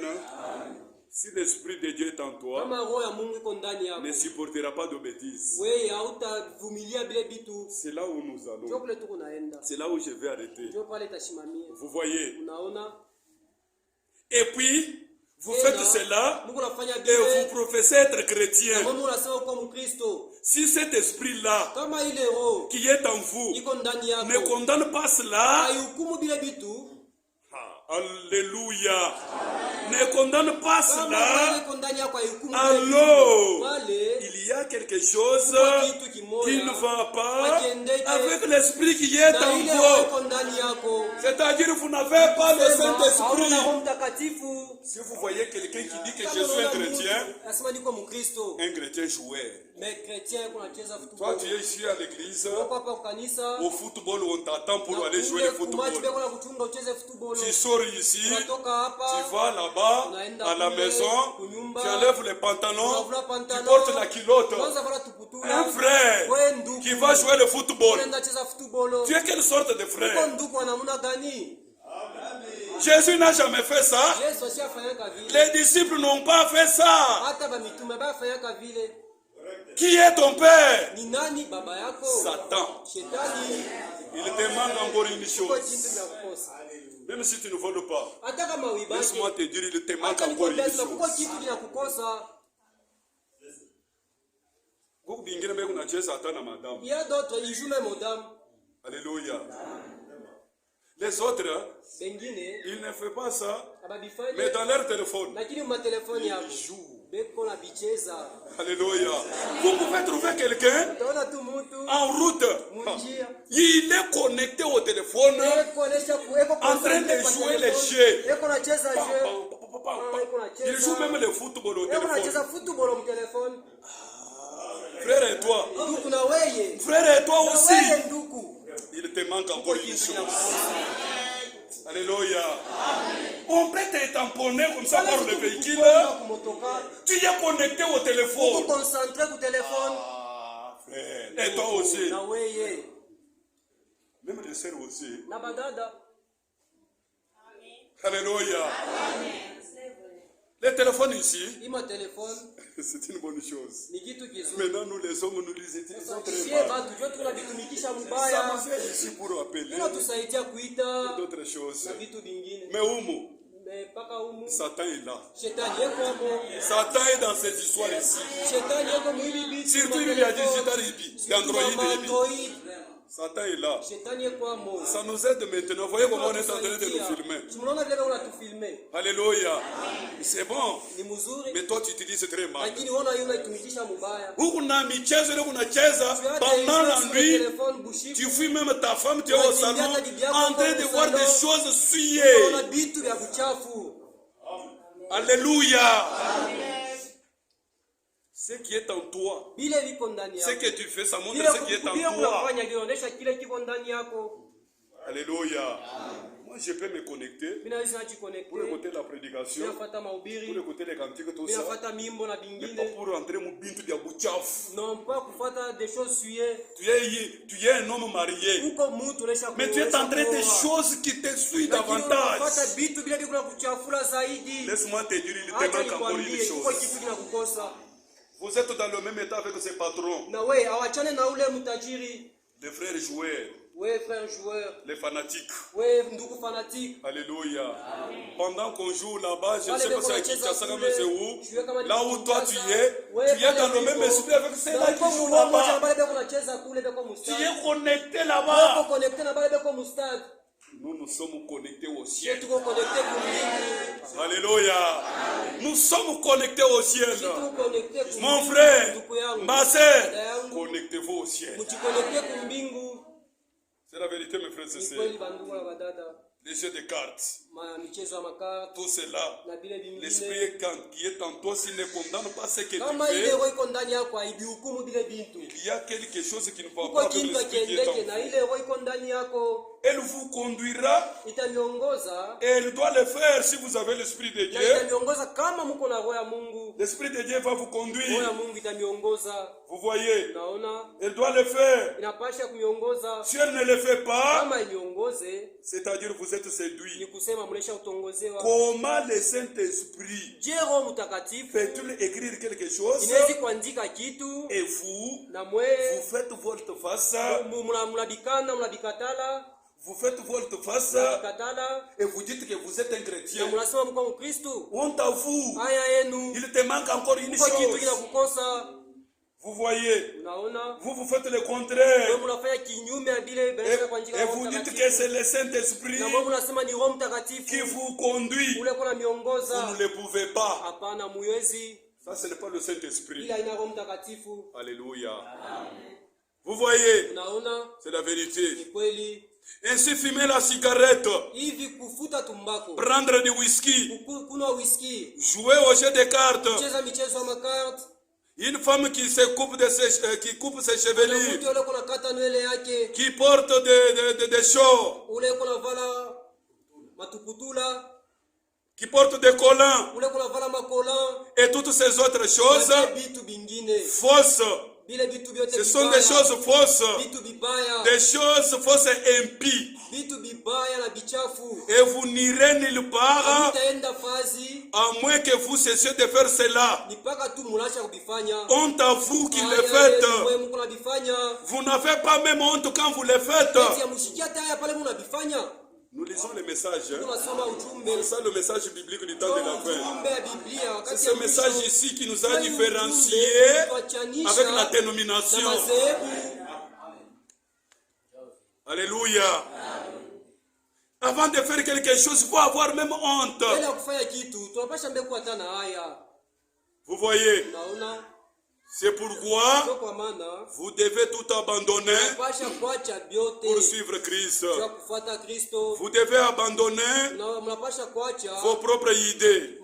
Si l'Esprit de Dieu est en toi, ne supportera pas de bêtises. C'est là où nous allons. C'est là où je vais arrêter. Vous voyez. Et puis, vous faites cela et vous professez être chrétien. Si cet esprit-là qui est en vous ne condamne pas cela, alléluia, ne condamne pas cela, alors il y a quelque chose qui ne va pas avec l'esprit qui est en vous. C'est-à-dire vous n'avez pas le Saint-Esprit. Si vous voyez quelqu'un qui dit que je suis un chrétien joueur. Toi tu es ici à l'église, au football on t'attend pour aller jouer le football. Tu sors ici, tu vas là-bas à la maison, tu enlèves les pantalons, tu portes la culotte. Un frère qui va jouer le football, tu es quelle sorte de frère? Jésus n'a jamais fait ça. Les disciples n'ont pas fait ça. Qui est ton père? Satan. Il te manque encore une chose. Même si tu ne voles pas, laisse-moi te dire, il te manque encore une chose. Il y a d'autres, ils jouent même aux dames. Alléluia. Les autres, ils ne font pas ça, mais dans leur téléphone, ils jouent. Alléluia. Vous pouvez trouver quelqu'un en route. Il est connecté au téléphone en train de jouer les jeux. Il joue même le football au téléphone. Frère et toi. Frère et toi aussi. Il te manque encore une chose. Alléluia. On peut te tamponner comme ça par le véhicule. Tu es connecté au téléphone. Et toi aussi. Na weye. Même les sœurs aussi. Na badada. Alléluia. Les téléphones ici, Ima téléphone. c'est une bonne chose. Ni kitu kizuri. Maintenant, nous les hommes, nous les utilisons très Sie mal. batu jote tunavitumikisha Ça mubaya. nous aide ici pour appeler Inatusaidia kuita d'autres choses. na vitu vingine. Mais Oumu, Mpaka humu Satan est là. shetani yeko hapo. Satan est dans cette histoire ici. Shetani yeko mwili bitu. Surtout, il y a digital ibi, d'Android ibi. Android. Satan est là. Shetani yeko hapo. Ça nous aide maintenant. Voyez comment on est en train de nous filmer. Tunaona vile unatufilme. Alléluia. C'est bon. Ni mzuri. Mais toi, tu utilises très mal. Lakini unaona yule unaitumikisha mubaya. Huku na michezo ile unacheza pendant la nuit. Tu fuis même ta femme, tu es au salon en train de voir des choses souillées. Unaona vitu vya kuchafu. Alléluia. Ce qui est en toi, Bile viko ndani ce yako. que tu fais, ça montre ce qui est en toi. Unafanya kinaonesha kile kiko ndani yako. Alléluia. Moi, je peux me connecter Mimi naweza najiconnecter. pour écouter la prédication, Ninafuata mahubiri. pour écouter les cantiques, tout ça. Ninafuata mimbo na Mais pas vingine. pour rentrer mon bintu de buchafu. Non pas kufuata des choses souillées. Tu es un homme marié. Uko mtu unaisha Mais tu es en train des choses qui te suivent Unafuata davantage. vitu bila kuna kuchafula zaidi. Laisse-moi te dire, il te Acha manque encore une nikwambie kuko chose. kitu kinakukosa. Vous êtes dans le même état avec ses patrons, Na we awachane na ule mtajiri. les frères joueurs, We frère joueur. les fanatiques. We ndugu fanatique. Alléluia. Pendant qu'on joue là-bas, je ne sais Wale pas si à beko Kinshasa, wanacheza mais c'est kule. où. Là où toi tu Ouais, es dans le même esprit avec ceux-là qui jouent là-bas. Tu es connecté Wako là-bas. connecté na bale beko mustad. Nous sommes connectés au ciel. Tuko connecté kumbingu. Alléluia. Nous sommes connectés au ciel. Tuko connecté kumbingu. Mon frère, Ndugu yangu. ma sœur, Dada yangu. connectez-vous au ciel. Mujiconnecté kumbingu. C'est la vérité, mes frères et Ni sœurs. kweli bandugu na badada. Les jeux de cartes, Michezo ya makarta tout cela. na vile L'esprit vingine. qui est en toi, s'il ne condamne pas ce que tu Kama ile fais, roho iko ndani yako haibihukumu vile vitu. il y a quelque chose qui ne va pas Uko avec kitu l'esprit qui est en akiendeke na vous. ile roho iko ndani yako Elle vous conduira itaniongoza et elle doit le faire si vous avez l'esprit de na Dieu. itaniongoza kama mko na roho ya Mungu. L'esprit de Dieu va vous Roho conduire. ya Mungu itaniongoza. Vous voyez, Naona elle doit le faire. inapasha kuniongoza. Si elle ne le fait pas, Kama iniongoze c'est-à-dire vous êtes ni séduit. kusema mlesha utongozewa. Comment le Saint-Esprit Je Roho Mtakatifu peut-il écrire quelque chose inawezi kuandika kitu et vous, na mwe vous faites volte face, mnabikatala vous faites volte face mnabikatala et vous dites que vous êtes un na chrétien. mnasema mko Mkristo. Honte à vous, Haya yenu il te manque encore une uko kitu chose. kinakukosa. Vous voyez, Unaona vous faites le wewe contraire mnafanya kinyume ya vile basi kwa njia et ya vous Roho dites que Mtakatifu. c'est le Saint-Esprit Na wewe unasema ni Roho qui Mtakatifu vous conduit. ule kuna Vous miongoza. ne le pouvez pas. Hapana, muwezi Ça, ce n'est pas le Saint-Esprit. ila ina Roho Mtakatifu. Alléluia. Vous voyez, Unaona c'est la ni vérité. kweli. Ainsi, fumer la cigarette, Hivi kufuta tumbako, prendre du whisky, kunywa whisky, jouer au jeu de cartes, kucheza michezo ya makarta, une femme qui se coupe qui coupe ses chevelures, mtu ule kuna kata nywele yake, qui porte des shorts, ule kuna vala matuputula, qui porte des collants ule kuna vala makolan, et toutes ces autres choses na vitu vingine. fausses. Bile vitu vyote Ce sont vibaya, des choses fausses, vitu vibaya, des choses fausses et impies. vitu vibaya na bichafu. Et vous n'irez nulle part Utaenda fazi à moins que vous cessiez de faire cela. ni paka tu mulasha kubifanya. Honte à vous qui le Haya faites. yenu, wewe mko nabifanya. Vous n'avez pas même honte quand vous le faites. Eti ya mushikia taya pale mnabifanya. Nous lisons le message. Tunasoma ujumbe. C'est ça le message biblique du temps de la fin. Ujumbe ya Biblia C'est wakati ce ya message mwisho. ici qui nous a différenciés avec la na dénomination. madhehebu. Alléluia. Avant de faire quelque chose, il faut avoir même honte. Mbele ya kufanya kitu tunapasha mbele hata na haya. Vous voyez, Unaona? c'est pourquoi Ndio kwa maana vous devez tout abandonner tunapasha kuacha vyote pour suivre Christ. kwa kufuata Kristo. Vous devez abandonner Na mnapasha kuacha vos propres idées.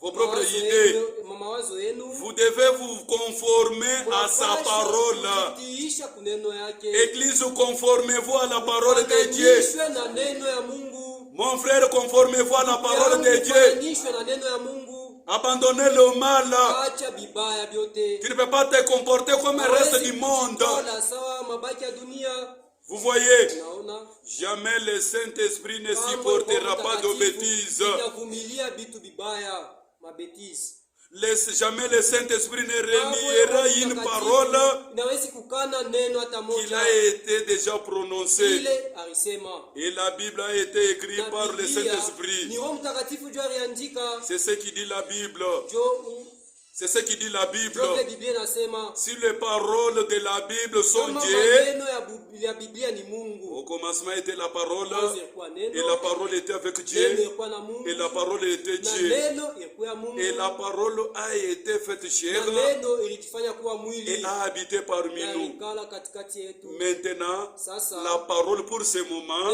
Vos propres idées. mawazo yenu. Vous devez vous conformer à sa parole. Kutiisha kuneno yake. Église, conformez-vous à la parole de Dieu. Kufananishwe na neno ya Mungu. Mon frère, conformez-vous à la parole de Dieu. Kufananishwe na neno ya Mungu. Abandonner le mal. Acha bibaya byote. Tu ne peux pas te comporter comme le reste du monde. Sawa mabaki ya dunia. Vous voyez, Unaona? jamais le Saint-Esprit ne supportera pas de bêtises. Inavumilia bitu bibaya, mabetizi. Jamais le Saint-Esprit ne reniera une parole qu'il a été déjà prononcée. Et la Bible a été écrite par le Saint-Esprit. C'est ce qui dit la Bible. C'est ce qui dit la Bible. Si les paroles de la Bible sont Dieu, au commencement était la parole, et la parole était avec Dieu, et la parole était Dieu. Et la parole a été faite chair et a habité parmi nous. Maintenant, la parole pour ce moment,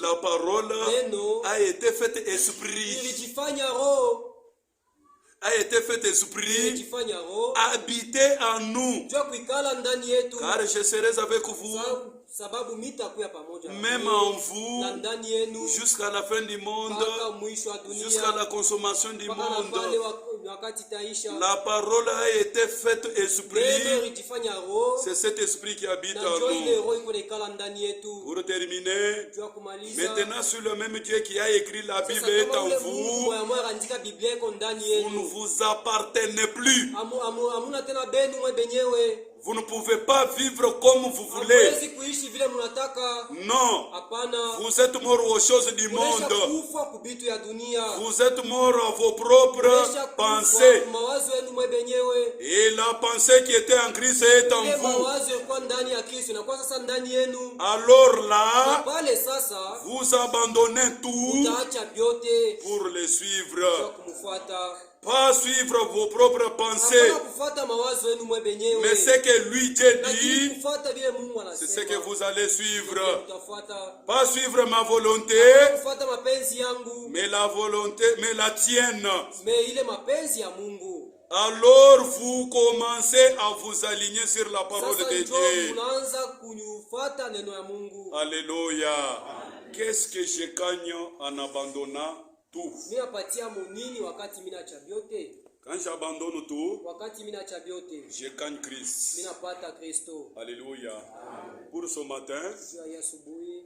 la parole a été faite esprit. A été fait esprit, habité en nous. Car je serai avec vous, même en vous, jusqu'à la fin du monde, jusqu'à la consommation du monde. La parole a été faite esprit. C'est cet esprit qui habite en nous. Pour terminer, maintenant sur le même Dieu qui a écrit la Bible est en vous, vous ne vous appartenez plus. Vous ne pouvez pas vivre comme vous voulez. Non. Vous êtes mort aux choses du monde. Vous êtes mort à vos propres pensées. Et la pensée qui était en Christ est en vous. Alors là, vous abandonnez tout pour les suivre. Pas suivre vos propres pensées. Mais ce que lui Dieu dit, c'est ce que vous allez suivre. Pas suivre ma volonté, mais la volonté, mais la tienne. Alors vous commencez à vous aligner sur la parole de Dieu. Alléluia. Qu'est-ce que je gagne en abandonnant tout? Quand j'abandonne tout, je gagne Christ. Alléluia. Pour ce matin,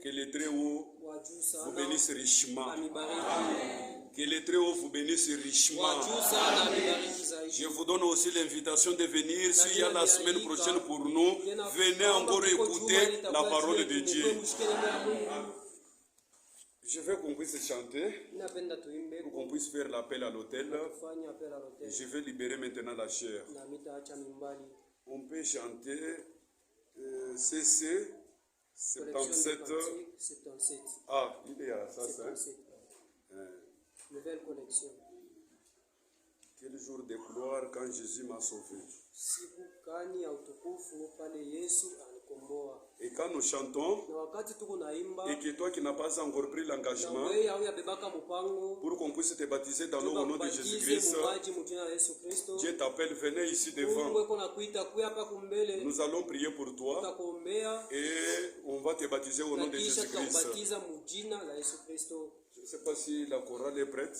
que le Très-Haut vous bénisse richement. Que le Très-Haut vous bénisse richement. Je vous donne aussi l'invitation de venir. S'il y a la semaine prochaine pour nous, venez encore écouter la parole de Dieu. Je veux qu'on puisse chanter, pour qu'on puisse faire l'appel à l'autel. Je vais libérer maintenant la chair. On peut chanter CC 77. Ah, il est à ça. Nouvelle connexion. Quel jour de gloire quand Jésus m'a sauvé. Et quand nous chantons, et que toi qui n'as pas encore pris l'engagement, pour qu'on puisse te baptiser dans le nom de Jésus-Christ, Dieu t'appelle, venez ici devant. Nous allons prier pour toi et on va te baptiser au nom de Jésus-Christ. Je ne sais pas si la chorale est prête.